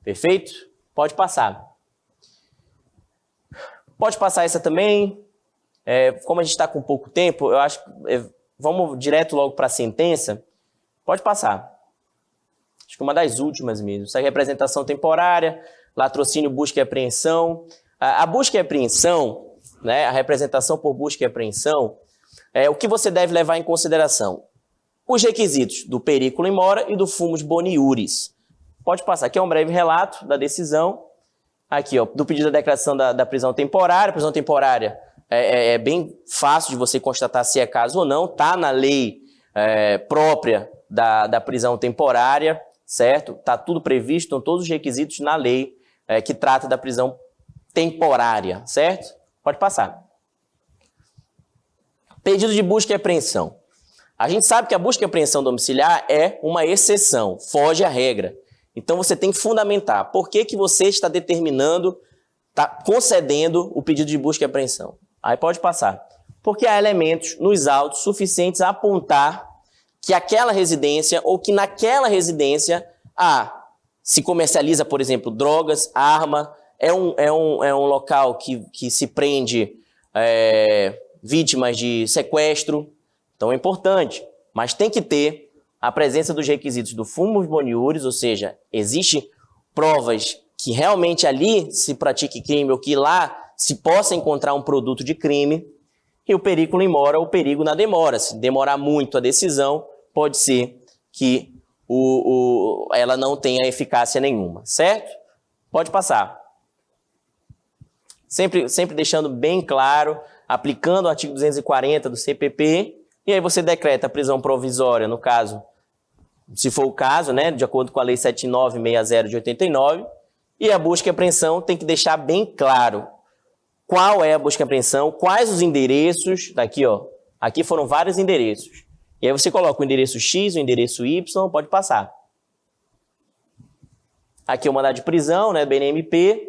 Perfeito? Pode passar. Pode passar essa também. Como a gente está com pouco tempo, eu acho que vamos direto logo para a sentença. Pode passar. Acho que uma das últimas mesmo. Isso é representação temporária, latrocínio, busca e apreensão. A busca e apreensão, né, a representação por busca e apreensão, o que você deve levar em consideração? Os requisitos do periculum in mora e do fumus boni iuris. Pode passar. Aqui é um breve relato da decisão. Aqui, ó, do pedido da declaração da prisão temporária. A prisão temporária é bem fácil de você constatar se é caso ou não. Está na lei própria da prisão temporária, certo? Está tudo previsto, estão todos os requisitos na lei que trata da prisão temporária, certo? Pode passar. Pedido de busca e apreensão. A gente sabe que a busca e apreensão domiciliar é uma exceção, foge à regra. Então você tem que fundamentar por que você está determinando, está concedendo o pedido de busca e apreensão. Aí pode passar. Porque há elementos nos autos suficientes a apontar que aquela residência ou que naquela residência se comercializa, por exemplo, drogas, arma, é um local que se prende vítimas de sequestro. Então é importante, mas tem que ter a presença dos requisitos do fumus boni iuris, ou seja, existem provas que realmente ali se pratique crime ou que lá se possa encontrar um produto de crime, e o periculum in mora, o perigo na demora. Se demorar muito a decisão, pode ser que ela não tenha eficácia nenhuma, certo? Pode passar. Sempre deixando bem claro, aplicando o artigo 240 do CPP, e aí você decreta a prisão provisória, no caso, se for o caso, né, de acordo com a Lei 7960 de 89, e a busca e apreensão tem que deixar bem claro qual é a busca e apreensão, quais os endereços, daqui ó, aqui foram vários endereços, e aí você coloca o endereço X, o endereço Y, pode passar. Aqui é o mandado de prisão, né, BNMP.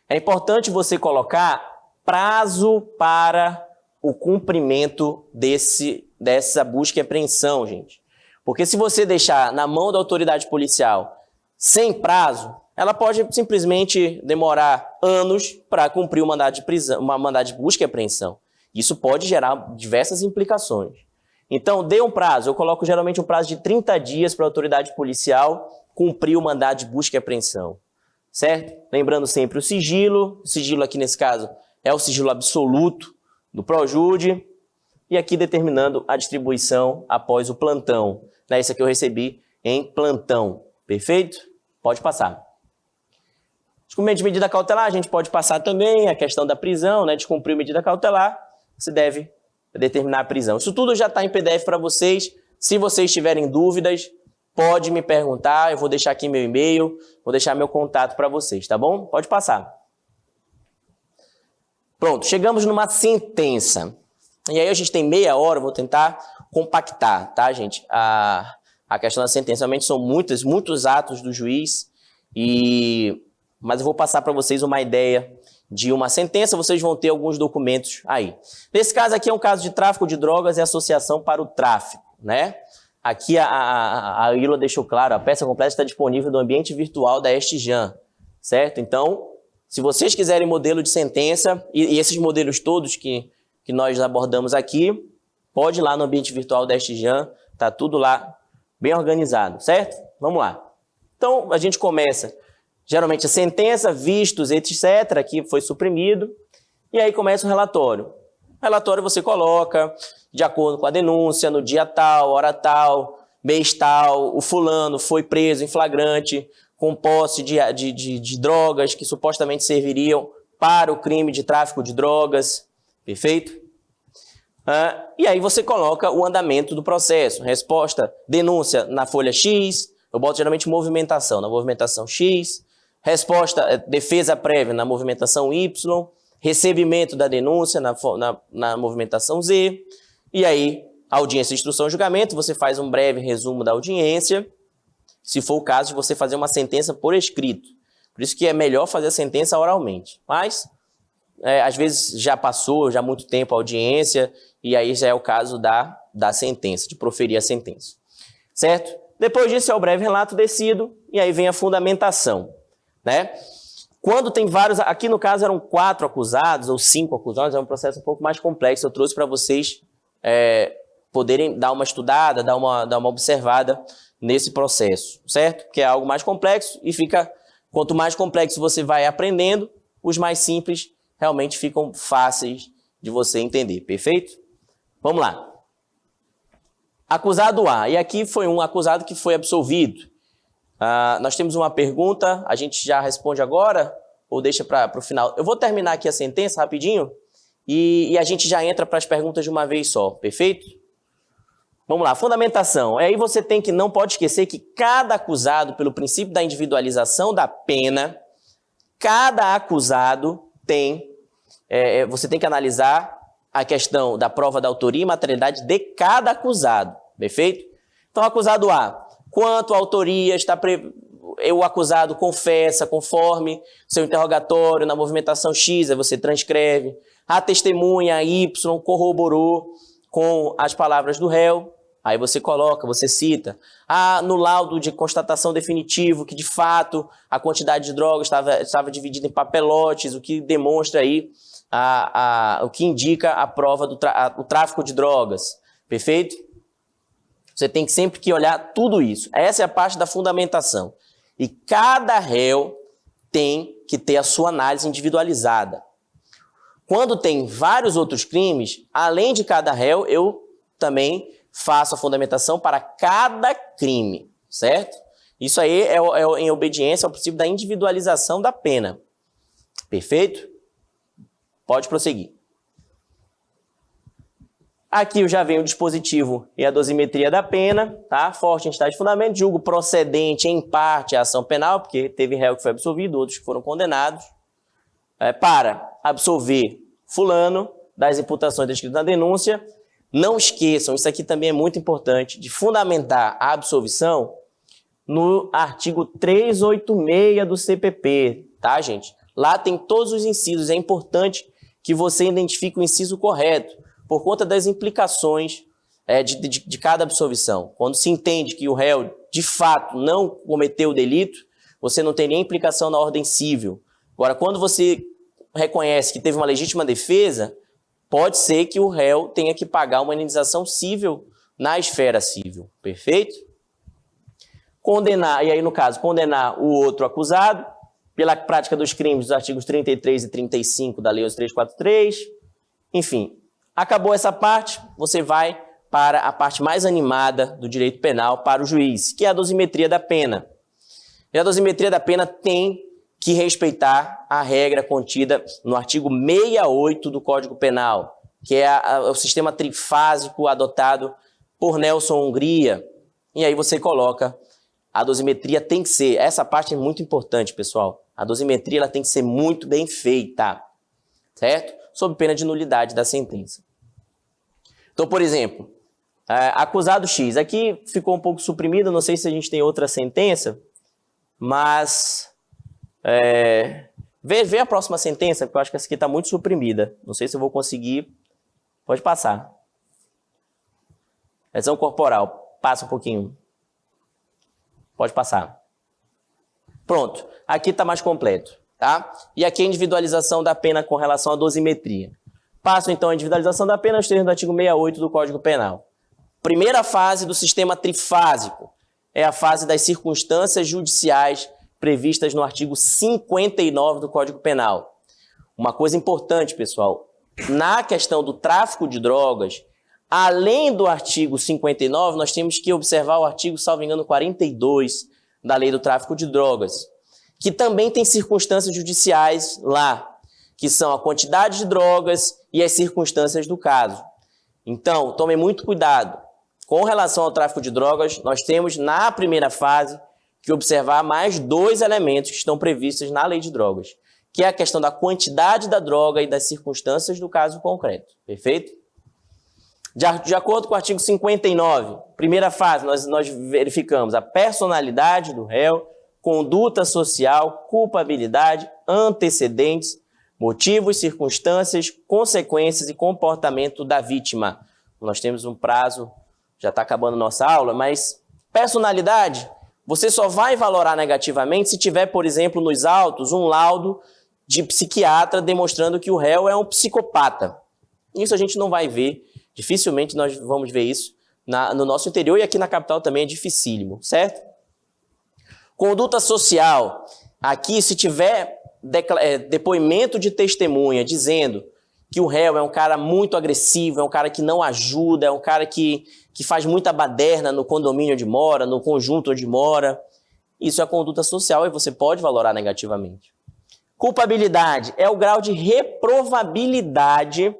É importante você colocar prazo para o cumprimento dessa busca e apreensão, gente. Porque se você deixar na mão da autoridade policial sem prazo, ela pode simplesmente demorar anos para cumprir o mandado de prisão, uma mandado de busca e apreensão. Isso pode gerar diversas implicações. Então, dê um prazo. Eu coloco geralmente um prazo de 30 dias para a autoridade policial cumprir o mandado de busca e apreensão. Certo? Lembrando sempre o sigilo aqui nesse caso é o sigilo absoluto do Projude, e aqui determinando a distribuição após o plantão. Né? Isso aqui eu recebi em plantão, perfeito? Pode passar. Descumprimento de medida cautelar, a gente pode passar também, a questão da prisão, né? Descumprir medida cautelar, você deve determinar a prisão. Isso tudo já está em PDF para vocês, se vocês tiverem dúvidas, pode me perguntar, eu vou deixar aqui meu e-mail, vou deixar meu contato para vocês, tá bom? Pode passar. Pronto, chegamos numa sentença. E aí a gente tem meia hora, vou tentar compactar, tá, gente? A questão da sentença, realmente são muitos atos do juiz, mas eu vou passar para vocês uma ideia de uma sentença, vocês vão ter alguns documentos aí. Nesse caso aqui é um caso de tráfico de drogas e associação para o tráfico, né? Aqui a Ilha deixou claro, a peça completa está disponível no ambiente virtual da Estijan, certo? Então, se vocês quiserem modelo de sentença, e esses modelos todos que nós abordamos aqui, pode ir lá no ambiente virtual da Estijan, tá tudo lá bem organizado, certo? Vamos lá. Então, a gente começa, geralmente a sentença, vistos, etc., aqui foi suprimido, e aí começa o relatório. O relatório você coloca, de acordo com a denúncia, no dia tal, hora tal, mês tal, o fulano foi preso em flagrante com posse de drogas que supostamente serviriam para o crime de tráfico de drogas, perfeito? E aí você coloca o andamento do processo, resposta, denúncia na folha X, eu boto geralmente movimentação, na movimentação X, resposta, defesa prévia na movimentação Y, recebimento da denúncia na movimentação Z, e aí, audiência, instrução e julgamento, você faz um breve resumo da audiência, se for o caso de você fazer uma sentença por escrito. Por isso que é melhor fazer a sentença oralmente. Mas, às vezes, já passou já há muito tempo a audiência, e aí já é o caso da sentença, de proferir a sentença. Certo? Depois disso é o breve relato decido, e aí vem a fundamentação. Né? Quando tem vários, aqui no caso eram 4 acusados ou 5 acusados, é um processo um pouco mais complexo, eu trouxe para vocês poderem dar uma estudada, dar uma observada nesse processo, certo? Porque é algo mais complexo e quanto mais complexo você vai aprendendo, os mais simples realmente ficam fáceis de você entender, perfeito? Vamos lá. Acusado A, e aqui foi um acusado que foi absolvido. Nós temos uma pergunta, a gente já responde agora ou deixa para o final? Eu vou terminar aqui a sentença rapidinho e a gente já entra para as perguntas de uma vez só, perfeito? Vamos lá, fundamentação. Aí você não pode esquecer que cada acusado, pelo princípio da individualização da pena, cada acusado você tem que analisar a questão da prova da autoria e materialidade de cada acusado, perfeito? Então, acusado A, quanto à autoria o acusado confessa conforme seu interrogatório na movimentação X, aí você transcreve. A testemunha Y corroborou com as palavras do réu, aí você coloca, você cita. No laudo de constatação definitivo que de fato a quantidade de drogas estava dividida em papelotes, o que demonstra aí o que indica a prova do tráfico de drogas, perfeito? Você tem que sempre que olhar tudo isso. Essa é a parte da fundamentação. E cada réu tem que ter a sua análise individualizada. Quando tem vários outros crimes, além de cada réu, eu também faço a fundamentação para cada crime. certo? Isso aí é em obediência ao princípio da individualização da pena. Perfeito? Pode prosseguir. Aqui eu já venho o dispositivo e a dosimetria da pena, tá? Forte entidade de fundamento, julgo procedente em parte a ação penal, porque teve réu que foi absolvido, outros que foram condenados, para absolver fulano das imputações descritas na denúncia. Não esqueçam, isso aqui também é muito importante, de fundamentar a absolvição no artigo 386 do CPP, tá, gente? Lá tem todos os incisos, é importante que você identifique o inciso correto, por conta das implicações de cada absolvição. Quando se entende que o réu, de fato, não cometeu o delito, você não tem nem implicação na ordem civil. Agora, quando você reconhece que teve uma legítima defesa, pode ser que o réu tenha que pagar uma indenização civil na esfera civil. Perfeito? Condenar, e aí no caso, condenar o outro acusado pela prática dos crimes dos artigos 33 e 35 da Lei 11.343, enfim. Acabou essa parte, você vai para a parte mais animada do direito penal para o juiz, que é a dosimetria da pena. E a dosimetria da pena tem que respeitar a regra contida no artigo 68 do Código Penal, que é o sistema trifásico adotado por Nelson Hungria. E aí você coloca, a dosimetria tem que ser, essa parte é muito importante, pessoal, a dosimetria ela tem que ser muito bem feita, certo? Sob pena de nulidade da sentença. Então, por exemplo, acusado X, aqui ficou um pouco suprimido, não sei se a gente tem outra sentença, mas vê a próxima sentença, porque eu acho que essa aqui está muito suprimida. Não sei se eu vou conseguir. Pode passar. Lesão corporal, passa um pouquinho. Pode passar. Pronto, aqui está mais completo. Tá? E aqui a individualização da pena com relação à dosimetria. Passo então a individualização da pena nos termos do artigo 68 do Código Penal. Primeira fase do sistema trifásico é a fase das circunstâncias judiciais previstas no artigo 59 do Código Penal. Uma coisa importante, pessoal, na questão do tráfico de drogas, além do artigo 59, nós temos que observar o artigo, salvo engano, 42 da Lei do Tráfico de Drogas, que também tem circunstâncias judiciais lá, que são a quantidade de drogas e as circunstâncias do caso. Então, tomem muito cuidado. Com relação ao tráfico de drogas, nós temos na primeira fase que observar mais dois elementos que estão previstos na lei de drogas, que é a questão da quantidade da droga e das circunstâncias do caso concreto. Perfeito? De acordo com o artigo 59, primeira fase, nós verificamos a personalidade do réu, conduta social, culpabilidade, antecedentes, motivos, circunstâncias, consequências e comportamento da vítima. Nós temos um prazo, já está acabando nossa aula, mas personalidade, você só vai valorar negativamente se tiver, por exemplo, nos autos, um laudo de psiquiatra demonstrando que o réu é um psicopata. Isso a gente não vai ver, dificilmente nós vamos ver isso no nosso interior e aqui na capital também é dificílimo, certo? Conduta social, aqui se tiver depoimento de testemunha dizendo que o réu é um cara muito agressivo, é um cara que não ajuda, é um cara que faz muita baderna no condomínio onde mora, no conjunto onde mora, isso é conduta social e você pode valorar negativamente. Culpabilidade é o grau de reprovabilidade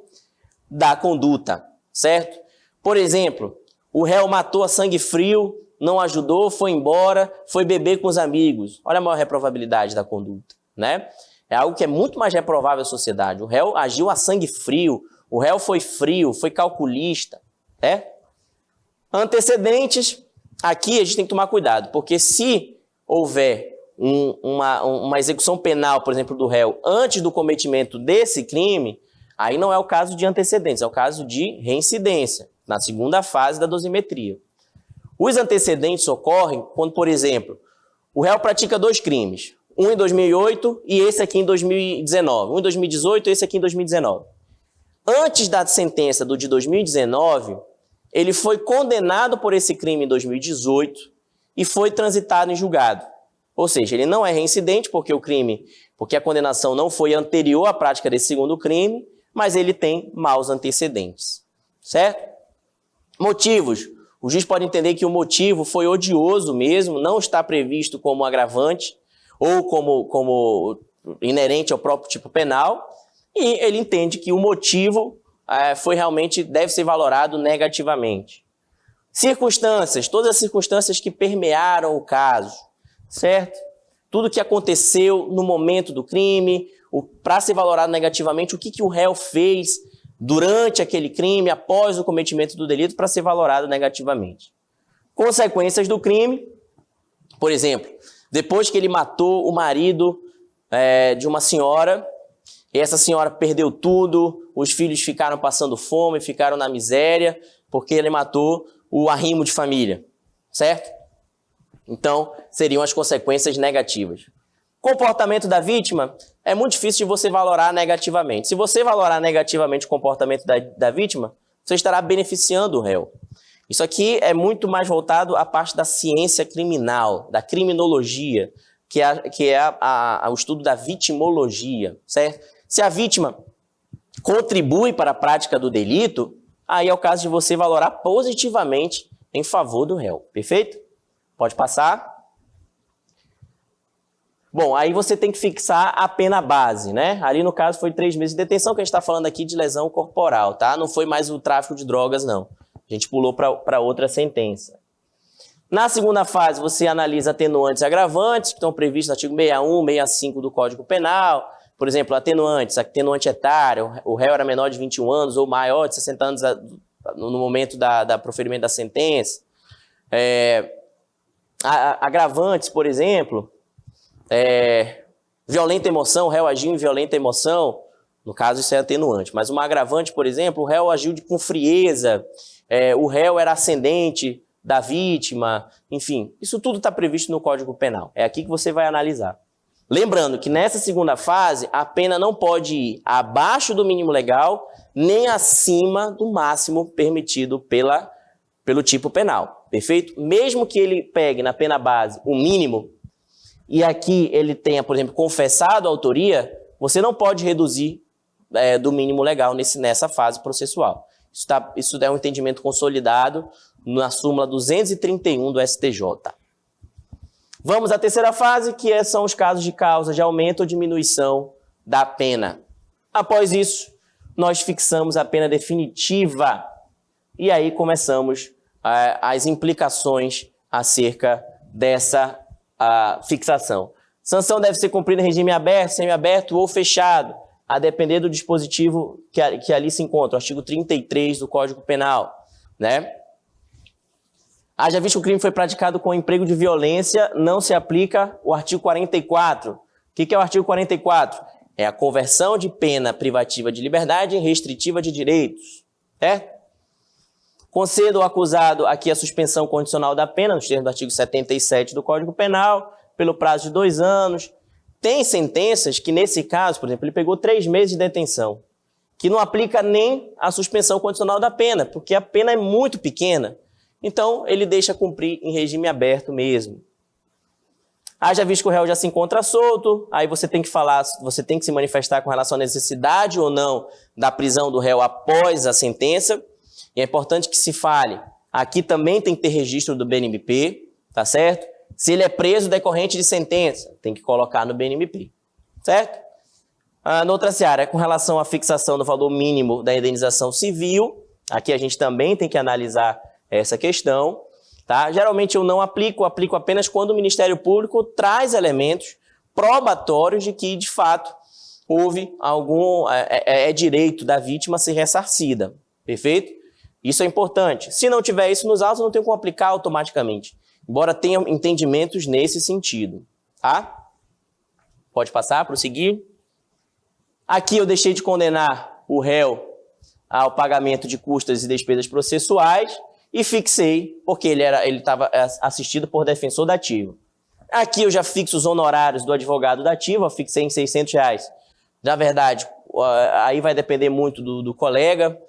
da conduta, certo? Por exemplo, o réu matou a sangue frio, não ajudou, foi embora, foi beber com os amigos. Olha a maior reprovabilidade da conduta, né? É algo que é muito mais reprovável à sociedade. O réu agiu a sangue frio, o réu foi frio, foi calculista, né? Antecedentes, aqui a gente tem que tomar cuidado, porque se houver uma execução penal, por exemplo, do réu antes do cometimento desse crime, aí não é o caso de antecedentes, é o caso de reincidência, na segunda fase da dosimetria. Os antecedentes ocorrem quando, por exemplo, o réu pratica dois crimes, um em 2008 e esse aqui em 2019, um em 2018 e esse aqui em 2019. Antes da sentença do de 2019, ele foi condenado por esse crime em 2018 e foi transitado em julgado. Ou seja, ele não é reincidente porque a condenação não foi anterior à prática desse segundo crime, mas ele tem maus antecedentes, certo? Motivos. O juiz pode entender que o motivo foi odioso mesmo, não está previsto como agravante ou como inerente ao próprio tipo penal, e ele entende que o motivo foi realmente, deve ser valorado negativamente. Circunstâncias, todas as circunstâncias que permearam o caso, certo? Tudo que aconteceu no momento do crime, para ser valorado negativamente, o que o réu fez durante aquele crime, após o cometimento do delito, para ser valorado negativamente. Consequências do crime, por exemplo, depois que ele matou o marido de uma senhora, e essa senhora perdeu tudo, os filhos ficaram passando fome, ficaram na miséria, porque ele matou o arrimo de família, certo? Então, seriam as consequências negativas. Comportamento da vítima é muito difícil de você valorar negativamente. Se você valorar negativamente o comportamento da vítima, você estará beneficiando o réu. Isso aqui é muito mais voltado à parte da ciência criminal, da criminologia, que é o estudo da vitimologia, certo? Se a vítima contribui para a prática do delito, aí é o caso de você valorar positivamente em favor do réu. Perfeito? Pode passar. Bom, aí você tem que fixar a pena base, né? Ali no caso foi 3 meses de detenção, que a gente está falando aqui de lesão corporal, tá? Não foi mais o tráfico de drogas, não. A gente pulou para outra sentença. Na segunda fase, você analisa atenuantes e agravantes, que estão previstos no artigo 61, 65 do Código Penal. Por exemplo, atenuantes, atenuante etário, o réu era menor de 21 anos ou maior de 60 anos no momento da proferimento da sentença. Agravantes, por exemplo, violenta emoção, o réu agiu em violenta emoção, no caso isso é atenuante, mas uma agravante, por exemplo, o réu agiu com frieza, o réu era ascendente da vítima, enfim, isso tudo está previsto no Código Penal. É aqui que você vai analisar. Lembrando que nessa segunda fase, a pena não pode ir abaixo do mínimo legal, nem acima do máximo permitido pelo tipo penal, perfeito? Mesmo que ele pegue na pena base o mínimo, e aqui ele tenha, por exemplo, confessado a autoria, você não pode reduzir do mínimo legal nessa fase processual. Isso é um entendimento consolidado na súmula 231 do STJ. Vamos à terceira fase, que são os casos de causa de aumento ou diminuição da pena. Após isso, nós fixamos a pena definitiva. E aí começamos as implicações acerca dessa fixação. Sanção deve ser cumprida em regime aberto, semiaberto ou fechado, a depender do dispositivo que ali se encontra, o artigo 33 do Código Penal, né? Haja visto que o crime foi praticado com emprego de violência, não se aplica o artigo 44. O que é o artigo 44? É a conversão de pena privativa de liberdade em restritiva de direitos, certo? Conceda ao acusado aqui a suspensão condicional da pena, nos termos do artigo 77 do Código Penal, pelo prazo de 2 anos. Tem sentenças que, nesse caso, por exemplo, ele pegou 3 meses de detenção, que não aplica nem a suspensão condicional da pena, porque a pena é muito pequena. Então, ele deixa cumprir em regime aberto mesmo. Haja visto que o réu já se encontra solto, aí você tem que se manifestar com relação à necessidade ou não da prisão do réu após a sentença. E é importante que se fale, aqui também tem que ter registro do BNMP, tá certo? Se ele é preso decorrente de sentença, tem que colocar no BNMP, certo? Noutra seara, com relação à fixação do valor mínimo da indenização civil, aqui a gente também tem que analisar essa questão, tá? Geralmente eu não aplico apenas quando o Ministério Público traz elementos probatórios de que, de fato, houve direito da vítima a ser ressarcida, perfeito? Isso é importante. Se não tiver isso nos autos, não tem como aplicar automaticamente, embora tenha entendimentos nesse sentido, tá? Pode passar, prosseguir. Aqui eu deixei de condenar o réu ao pagamento de custas e despesas processuais, e fixei, porque ele estava assistido por defensor dativo. Aqui eu já fixo os honorários do advogado dativo, eu fixei em R$600. Na verdade, aí vai depender muito do colega.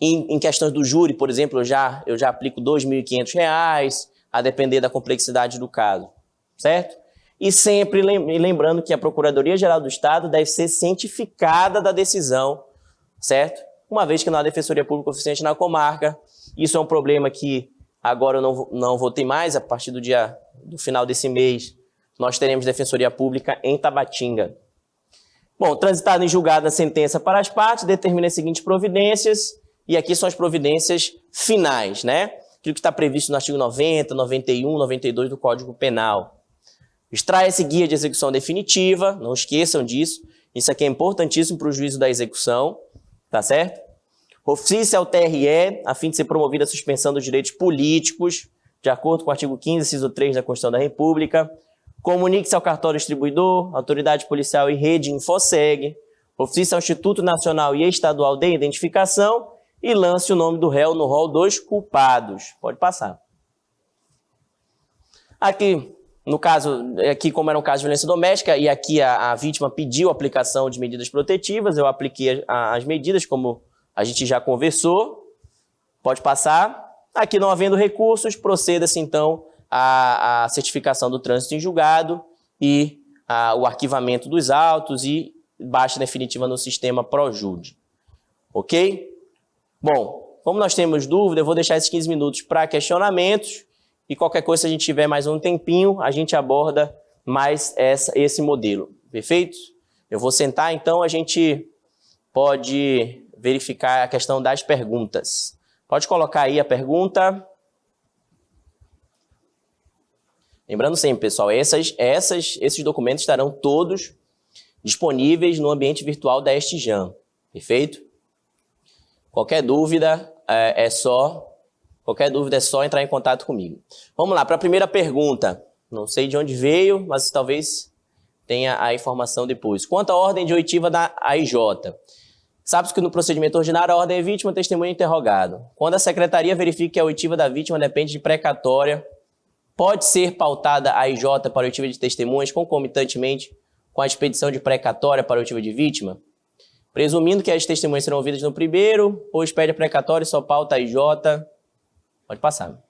Em questões do júri, por exemplo, eu já aplico R$2.500, a depender da complexidade do caso, certo? E sempre lembrando que a Procuradoria-Geral do Estado deve ser cientificada da decisão, certo? Uma vez que não há Defensoria Pública oficiante na comarca. Isso é um problema que agora eu não vou ter mais, a partir do final desse mês, nós teremos Defensoria Pública em Tabatinga. Bom, transitada em julgado a sentença para as partes, determina as seguintes providências, e aqui são as providências finais, né? Aquilo que está previsto no artigo 90, 91, 92 do Código Penal. Extrai-se guia de execução definitiva, não esqueçam disso, isso aqui é importantíssimo para o juízo da execução, tá certo? Oficie ao TRE, a fim de ser promovida a suspensão dos direitos políticos, de acordo com o artigo 15, inciso 3 da Constituição da República. Comunique-se ao cartório distribuidor, autoridade policial e rede Infoseg. Oficie ao Instituto Nacional e Estadual de Identificação e lance o nome do réu no rol dos culpados. Pode passar. Aqui, no caso, como era um caso de violência doméstica, e aqui a vítima pediu a aplicação de medidas protetivas, eu apliquei as medidas, como a gente já conversou. Pode passar. Aqui, não havendo recursos, proceda-se, então, a certificação do trânsito em julgado e o arquivamento dos autos e baixa definitiva no sistema Projude. Ok? Bom, como nós temos dúvida, eu vou deixar esses 15 minutos para questionamentos e qualquer coisa, se a gente tiver mais um tempinho, a gente aborda mais esse modelo. Perfeito? Eu vou sentar, então a gente pode verificar a questão das perguntas. Pode colocar aí a pergunta. Lembrando sempre, pessoal, esses documentos estarão todos disponíveis no ambiente virtual da Estijam. Perfeito? Qualquer dúvida é só entrar em contato comigo. Vamos lá, para a primeira pergunta. Não sei de onde veio, mas talvez tenha a informação depois. Quanto à ordem de oitiva da AIJ, sabe-se que no procedimento ordinário a ordem é vítima, testemunha e interrogado. Quando a secretaria verifica que a oitiva da vítima depende de precatória, pode ser pautada a AIJ para oitiva de testemunhas concomitantemente com a expedição de precatória para oitiva de vítima? Presumindo que as testemunhas serão ouvidas no primeiro, ou expede a precatória e só pauta a AIJ. Pode passar.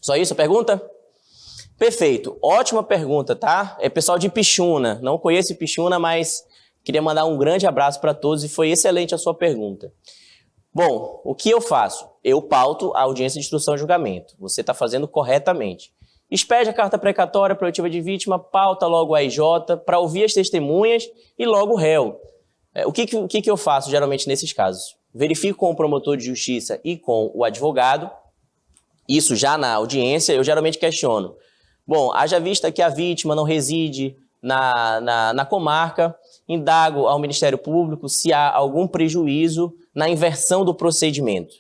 Só isso a pergunta? Perfeito. Ótima pergunta, tá? É pessoal de Pixuna. Não conheço Pixuna, mas queria mandar um grande abraço para todos e foi excelente a sua pergunta. Bom, o que eu faço? Eu pauto a audiência de instrução e julgamento. Você está fazendo corretamente. Expede a carta precatória para oitiva de vítima, pauta logo a AIJ para ouvir as testemunhas e logo o réu. O que eu faço geralmente nesses casos? Verifico com o promotor de justiça e com o advogado. Isso já na audiência, eu geralmente questiono. Bom, haja vista que a vítima não reside na comarca, indago ao Ministério Público se há algum prejuízo na inversão do procedimento.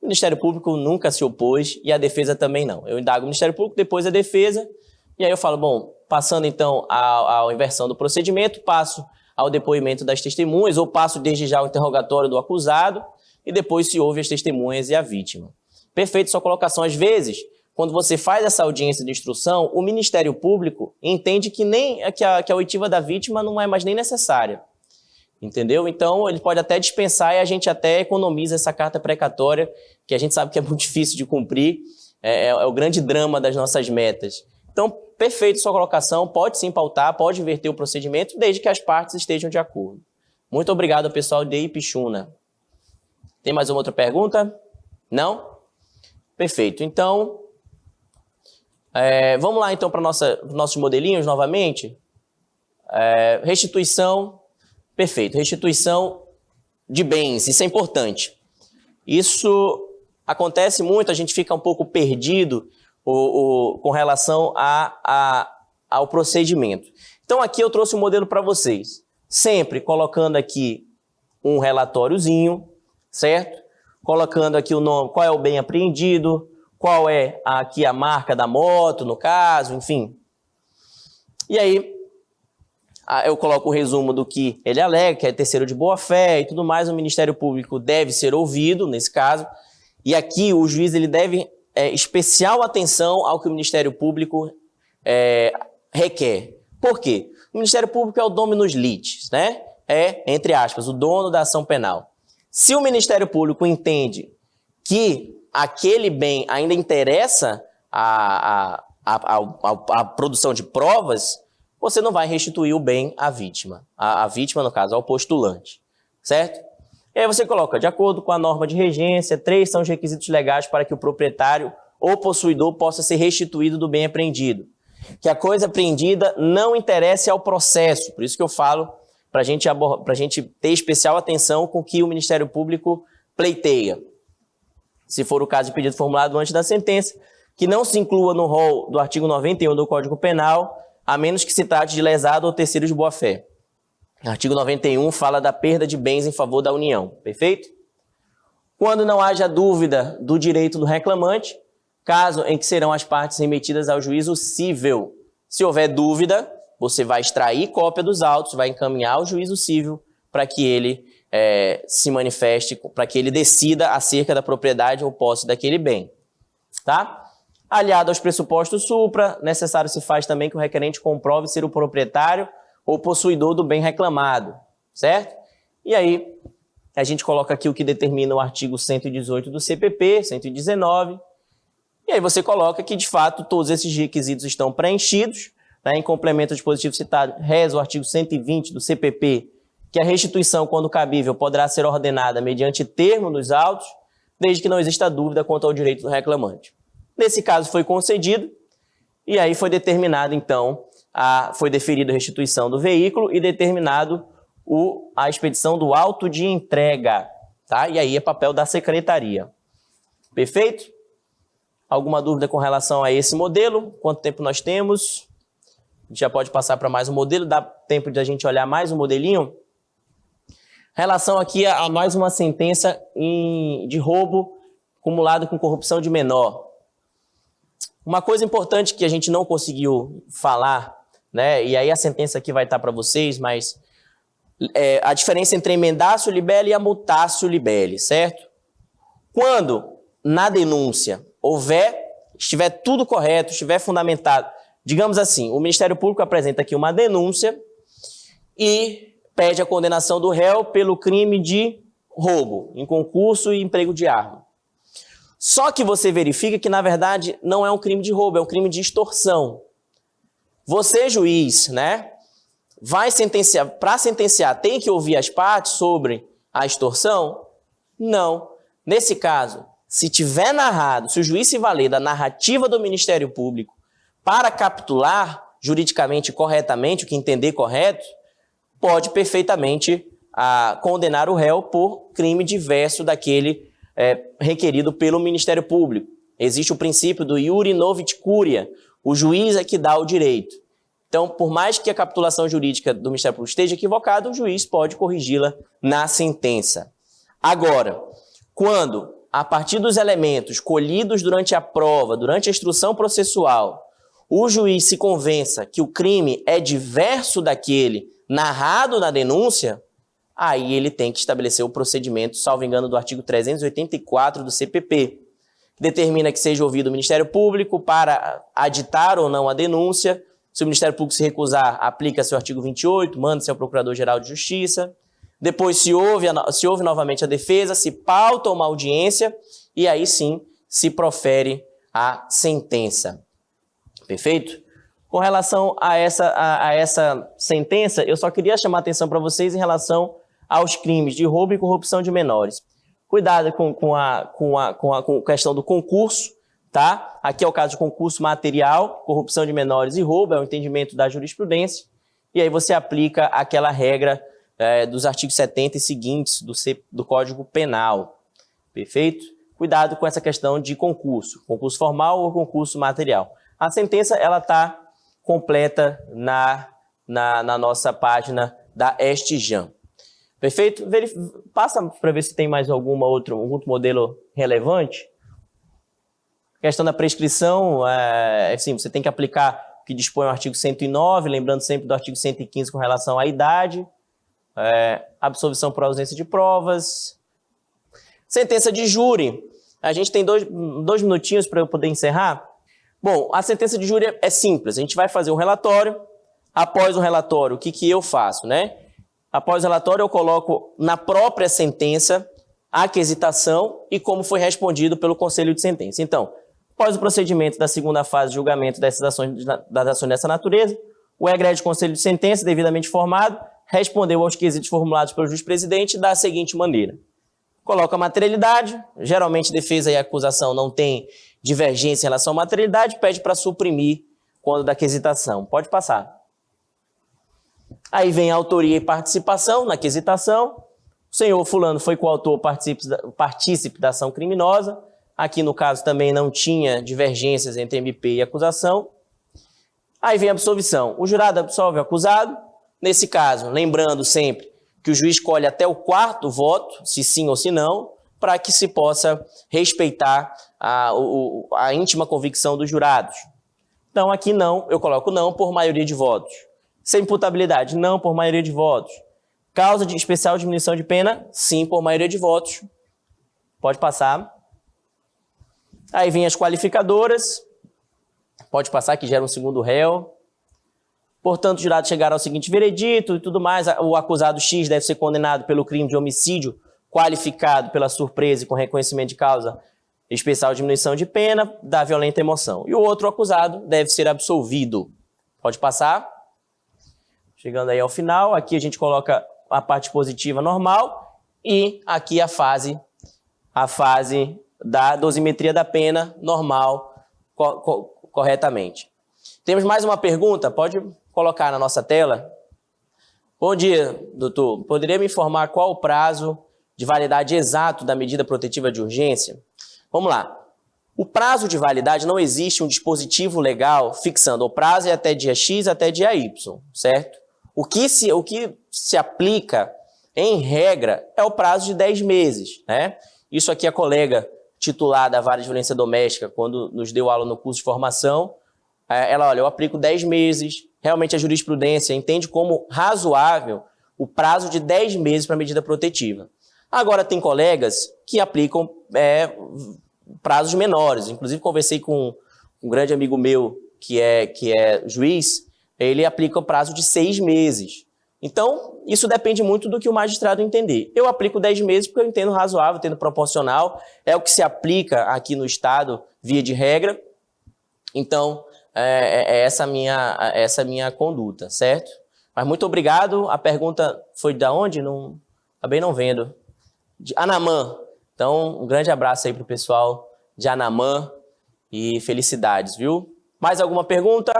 O Ministério Público nunca se opôs e a defesa também não. Eu indago o Ministério Público, depois a defesa, e aí eu falo, bom, passando então à inversão do procedimento, passo ao depoimento das testemunhas, ou passo desde já ao interrogatório do acusado, e depois se ouve as testemunhas e a vítima. Perfeito sua colocação. Às vezes, quando você faz essa audiência de instrução, o Ministério Público entende que a oitiva da vítima não é mais nem necessária. Entendeu? Então, ele pode até dispensar e a gente até economiza essa carta precatória, que a gente sabe que é muito difícil de cumprir, é o grande drama das nossas metas. Então, perfeito sua colocação, pode sim pautar, pode inverter o procedimento, desde que as partes estejam de acordo. Muito obrigado, pessoal de Ipixuna. Tem mais uma outra pergunta? Não? Perfeito. Então, vamos lá então para nossos modelinhos novamente. Restituição, perfeito. Restituição de bens, isso é importante. Isso acontece muito, a gente fica um pouco perdido com relação ao procedimento. Então aqui eu trouxe um modelo para vocês. Sempre colocando aqui um relatóriozinho, certo? Colocando aqui o nome, qual é o bem apreendido, qual é aqui a marca da moto, no caso, enfim. E aí, eu coloco o resumo do que ele alega, que é terceiro de boa-fé e tudo mais. O Ministério Público deve ser ouvido, nesse caso. E aqui o juiz ele deve especial atenção ao que o Ministério Público requer. Por quê? O Ministério Público é o dominus litis, né? É, entre aspas, o dono da ação penal. Se o Ministério Público entende que aquele bem ainda interessa a produção de provas, você não vai restituir o bem à vítima. A vítima, no caso, ao postulante, certo? E aí você coloca, de acordo com a norma de regência, 3 são os requisitos legais para que o proprietário ou possuidor possa ser restituído do bem apreendido. Que a coisa apreendida não interesse ao processo. Por isso que eu falo para a gente ter especial atenção com o que o Ministério Público pleiteia. Se for o caso de pedido formulado antes da sentença, que não se inclua no rol do artigo 91 do Código Penal, a menos que se trate de lesado ou terceiro de boa-fé. O artigo 91 fala da perda de bens em favor da União. Perfeito? Quando não haja dúvida do direito do reclamante, caso em que serão as partes remetidas ao juízo cível. Se houver dúvida, você vai extrair cópia dos autos, vai encaminhar ao juízo cível para que ele se manifeste, para que ele decida acerca da propriedade ou posse daquele bem. Tá? Aliado aos pressupostos supra, necessário se faz também que o requerente comprove ser o proprietário ou possuidor do bem reclamado, certo? E aí, a gente coloca aqui o que determina o artigo 118 do CPP, 119, e aí você coloca que, de fato, todos esses requisitos estão preenchidos, né? Em complemento ao dispositivo citado, reza o artigo 120 do CPP, que a restituição, quando cabível, poderá ser ordenada mediante termo dos autos, desde que não exista dúvida quanto ao direito do reclamante. Nesse caso, foi concedido, e aí foi determinado, então, foi deferida a restituição do veículo e determinado a expedição do auto de entrega, tá? E aí é papel da secretaria. Perfeito? Alguma dúvida com relação a esse modelo? Quanto tempo nós temos? A gente já pode passar para mais um modelo, dá tempo de a gente olhar mais um modelinho? Relação aqui a mais uma sentença de roubo acumulado com corrupção de menor. Uma coisa importante que a gente não conseguiu falar, né? E aí a sentença aqui vai estar para vocês, mas a diferença entre emendatio libelli e a mutatio libelli, certo? Quando na denúncia estiver tudo correto, estiver fundamentado, digamos assim, o Ministério Público apresenta aqui uma denúncia e pede a condenação do réu pelo crime de roubo em concurso e emprego de arma. Só que você verifica que, na verdade, não é um crime de roubo, é um crime de extorsão. Você, juiz, né, vai sentenciar, para sentenciar, tem que ouvir as partes sobre a extorsão? Não. Nesse caso, se tiver narrado, se o juiz se valer da narrativa do Ministério Público para capitular juridicamente corretamente, o que entender correto, pode perfeitamente condenar o réu por crime diverso daquele requerido pelo Ministério Público. Existe o princípio do iure novit curia, o juiz é que dá o direito. Então, por mais que a capitulação jurídica do Ministério Público esteja equivocada, o juiz pode corrigi-la na sentença. Agora, quando, a partir dos elementos colhidos durante a prova, durante a instrução processual, o juiz se convença que o crime é diverso daquele narrado na denúncia, aí ele tem que estabelecer o procedimento, salvo engano, do artigo 384 do CPP, que determina que seja ouvido o Ministério Público para aditar ou não a denúncia. Se o Ministério Público se recusar, aplica-se o artigo 28, manda-se ao Procurador-Geral de Justiça. Depois se ouve novamente a defesa, se pauta uma audiência e aí sim se profere a sentença. Perfeito? Com relação a essa sentença, eu só queria chamar a atenção para vocês em relação aos crimes de roubo e corrupção de menores. Cuidado com a questão do concurso, tá? Aqui é o caso de concurso material, corrupção de menores e roubo, é o entendimento da jurisprudência, e aí você aplica aquela regra dos artigos 70 e seguintes do Código Penal. Perfeito? Cuidado com essa questão de concurso formal ou concurso material. A sentença ela está completa na nossa página da Estijam. Perfeito? Passa para ver se tem mais algum outro modelo relevante. A questão da prescrição, assim, você tem que aplicar o que dispõe o artigo 109, lembrando sempre do artigo 115 com relação à idade, absolvição por ausência de provas. Sentença de júri. A gente tem dois minutinhos para eu poder encerrar. Bom, a sentença de júri é simples. A gente vai fazer um relatório. Após o relatório, o que eu faço, né? Após o relatório, eu coloco na própria sentença a quesitação e como foi respondido pelo Conselho de Sentença. Então, após o procedimento da segunda fase de julgamento das ações dessa natureza, o egrégio Conselho de Sentença, devidamente formado, respondeu aos quesitos formulados pelo juiz-presidente da seguinte maneira. Coloca a materialidade, geralmente defesa e acusação não tem divergência em relação à materialidade, pede para suprimir quando da quisitação. Pode passar. Aí vem a autoria e participação na quisitação. O senhor fulano foi coautor, partícipe da ação criminosa. Aqui, no caso, também não tinha divergências entre MP e acusação. Aí vem a absolvição. O jurado absolve o acusado. Nesse caso, lembrando sempre que o juiz escolhe até o 4º voto, se sim ou se não, para que se possa respeitar a íntima convicção dos jurados. Então, aqui não, eu coloco não por maioria de votos. Sem imputabilidade, não por maioria de votos. Causa de especial diminuição de pena, sim por maioria de votos. Pode passar. Aí vem as qualificadoras. Pode passar, que gera um segundo réu. Portanto, os jurados chegaram ao seguinte veredito e tudo mais. O acusado X deve ser condenado pelo crime de homicídio qualificado pela surpresa e com reconhecimento de causa especial diminuição de pena da violenta emoção. E o outro acusado deve ser absolvido. Pode passar. Chegando aí ao final, aqui a gente coloca a parte positiva normal e aqui a fase da dosimetria da pena normal corretamente. Temos mais uma pergunta? Pode colocar na nossa tela. Bom dia, doutor. Poderia me informar qual o prazo de validade exato da medida protetiva de urgência? Vamos lá. O prazo de validade, não existe um dispositivo legal fixando o prazo é até dia X até dia Y, certo? O que se aplica, em regra, é o prazo de 10 meses, né? Isso aqui a colega titular da Vara de Violência Doméstica, quando nos deu aula no curso de formação, ela, olha, eu aplico 10 meses, realmente a jurisprudência entende como razoável o prazo de 10 meses para medida protetiva. Agora, tem colegas que aplicam prazos menores. Inclusive, conversei com um grande amigo meu que é juiz, ele aplica o prazo de 6 meses. Então, isso depende muito do que o magistrado entender. Eu aplico 10 meses porque eu entendo razoável, entendo proporcional, é o que se aplica aqui no Estado, via de regra. Então, essa a minha conduta, certo? Mas muito obrigado. A pergunta foi de onde? Acabei não vendo. De Anamã. Então, um grande abraço aí para o pessoal de Anamã e felicidades, viu? Mais alguma pergunta?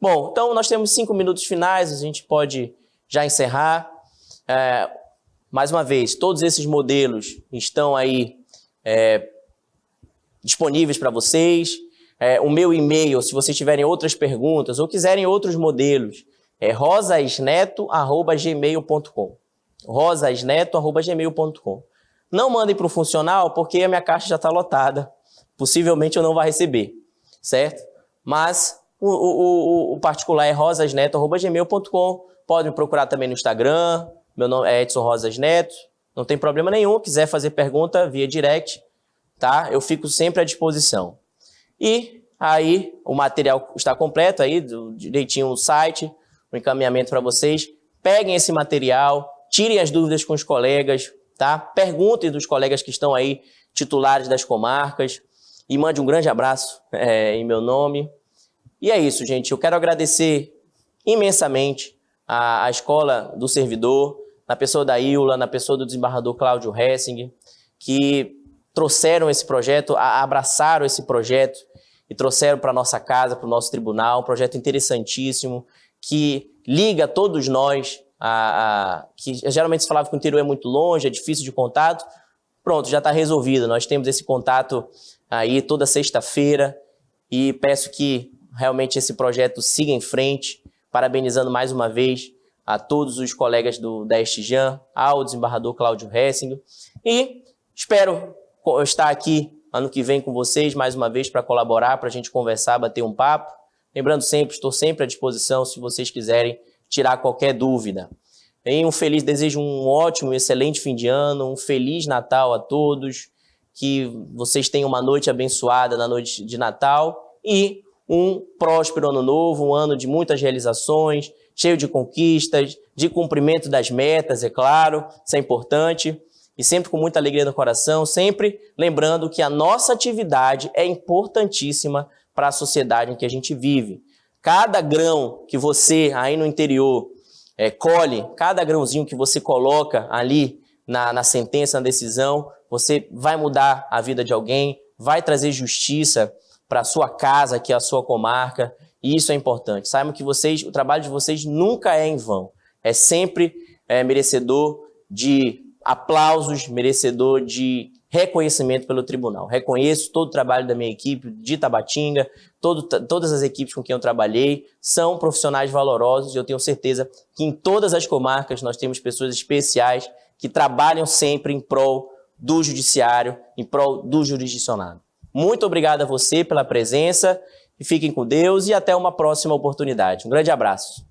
Bom, então nós temos 5 minutos finais, a gente pode já encerrar. Mais uma vez, todos esses modelos estão aí disponíveis para vocês. O meu e-mail, se vocês tiverem outras perguntas ou quiserem outros modelos, é rosasneto@gmail.com. rosasneto@gmail.com. Não mandem para o funcional, porque a minha caixa já está lotada. Possivelmente eu não vou receber, certo? Mas o particular é rosasneto@gmail.com. Pode me procurar também no Instagram. Meu nome é Edson Rosas Neto. Não tem problema nenhum. Quiser fazer pergunta via direct, tá? Eu fico sempre à disposição. E aí o material está completo aí, direitinho o site, o encaminhamento para vocês. Peguem esse material, tirem as dúvidas com os colegas, tá? Perguntem dos colegas que estão aí, titulares das comarcas, e mande um grande abraço em meu nome. E é isso, gente. Eu quero agradecer imensamente a Escola do Servidor, na pessoa da Ilha, na pessoa do desembargador Cláudio Hessing, que trouxeram esse projeto, abraçaram esse projeto e trouxeram para a nossa casa, para o nosso tribunal, um projeto interessantíssimo, que liga todos nós, que geralmente se falava que o interior é muito longe, é difícil de contato. Pronto, já está resolvido. Nós temos esse contato aí toda sexta-feira e peço que realmente esse projeto siga em frente, parabenizando mais uma vez a todos os colegas da Estijan, ao desembargador Cláudio Hessing, e espero estar aqui ano que vem com vocês mais uma vez para colaborar, para a gente conversar, bater um papo. Lembrando sempre, estou sempre à disposição se vocês quiserem tirar qualquer dúvida. Desejo um ótimo, excelente fim de ano, um feliz Natal a todos, que vocês tenham uma noite abençoada na noite de Natal e um próspero ano novo, um ano de muitas realizações, cheio de conquistas, de cumprimento das metas, é claro, isso é importante, e sempre com muita alegria no coração, sempre lembrando que a nossa atividade é importantíssima para a sociedade em que a gente vive. Cada grão que você aí no interior colhe, cada grãozinho que você coloca ali na sentença, na decisão, você vai mudar a vida de alguém, vai trazer justiça para a sua casa, que é a sua comarca, e isso é importante. Saibam que o trabalho de vocês nunca é em vão, é sempre merecedor de aplausos, merecedor de reconhecimento pelo tribunal. Reconheço todo o trabalho da minha equipe de Tabatinga, todas as equipes com quem eu trabalhei, são profissionais valorosos e eu tenho certeza que em todas as comarcas nós temos pessoas especiais que trabalham sempre em prol do judiciário, em prol do jurisdicionado. Muito obrigado a você pela presença, fiquem com Deus e até uma próxima oportunidade. Um grande abraço.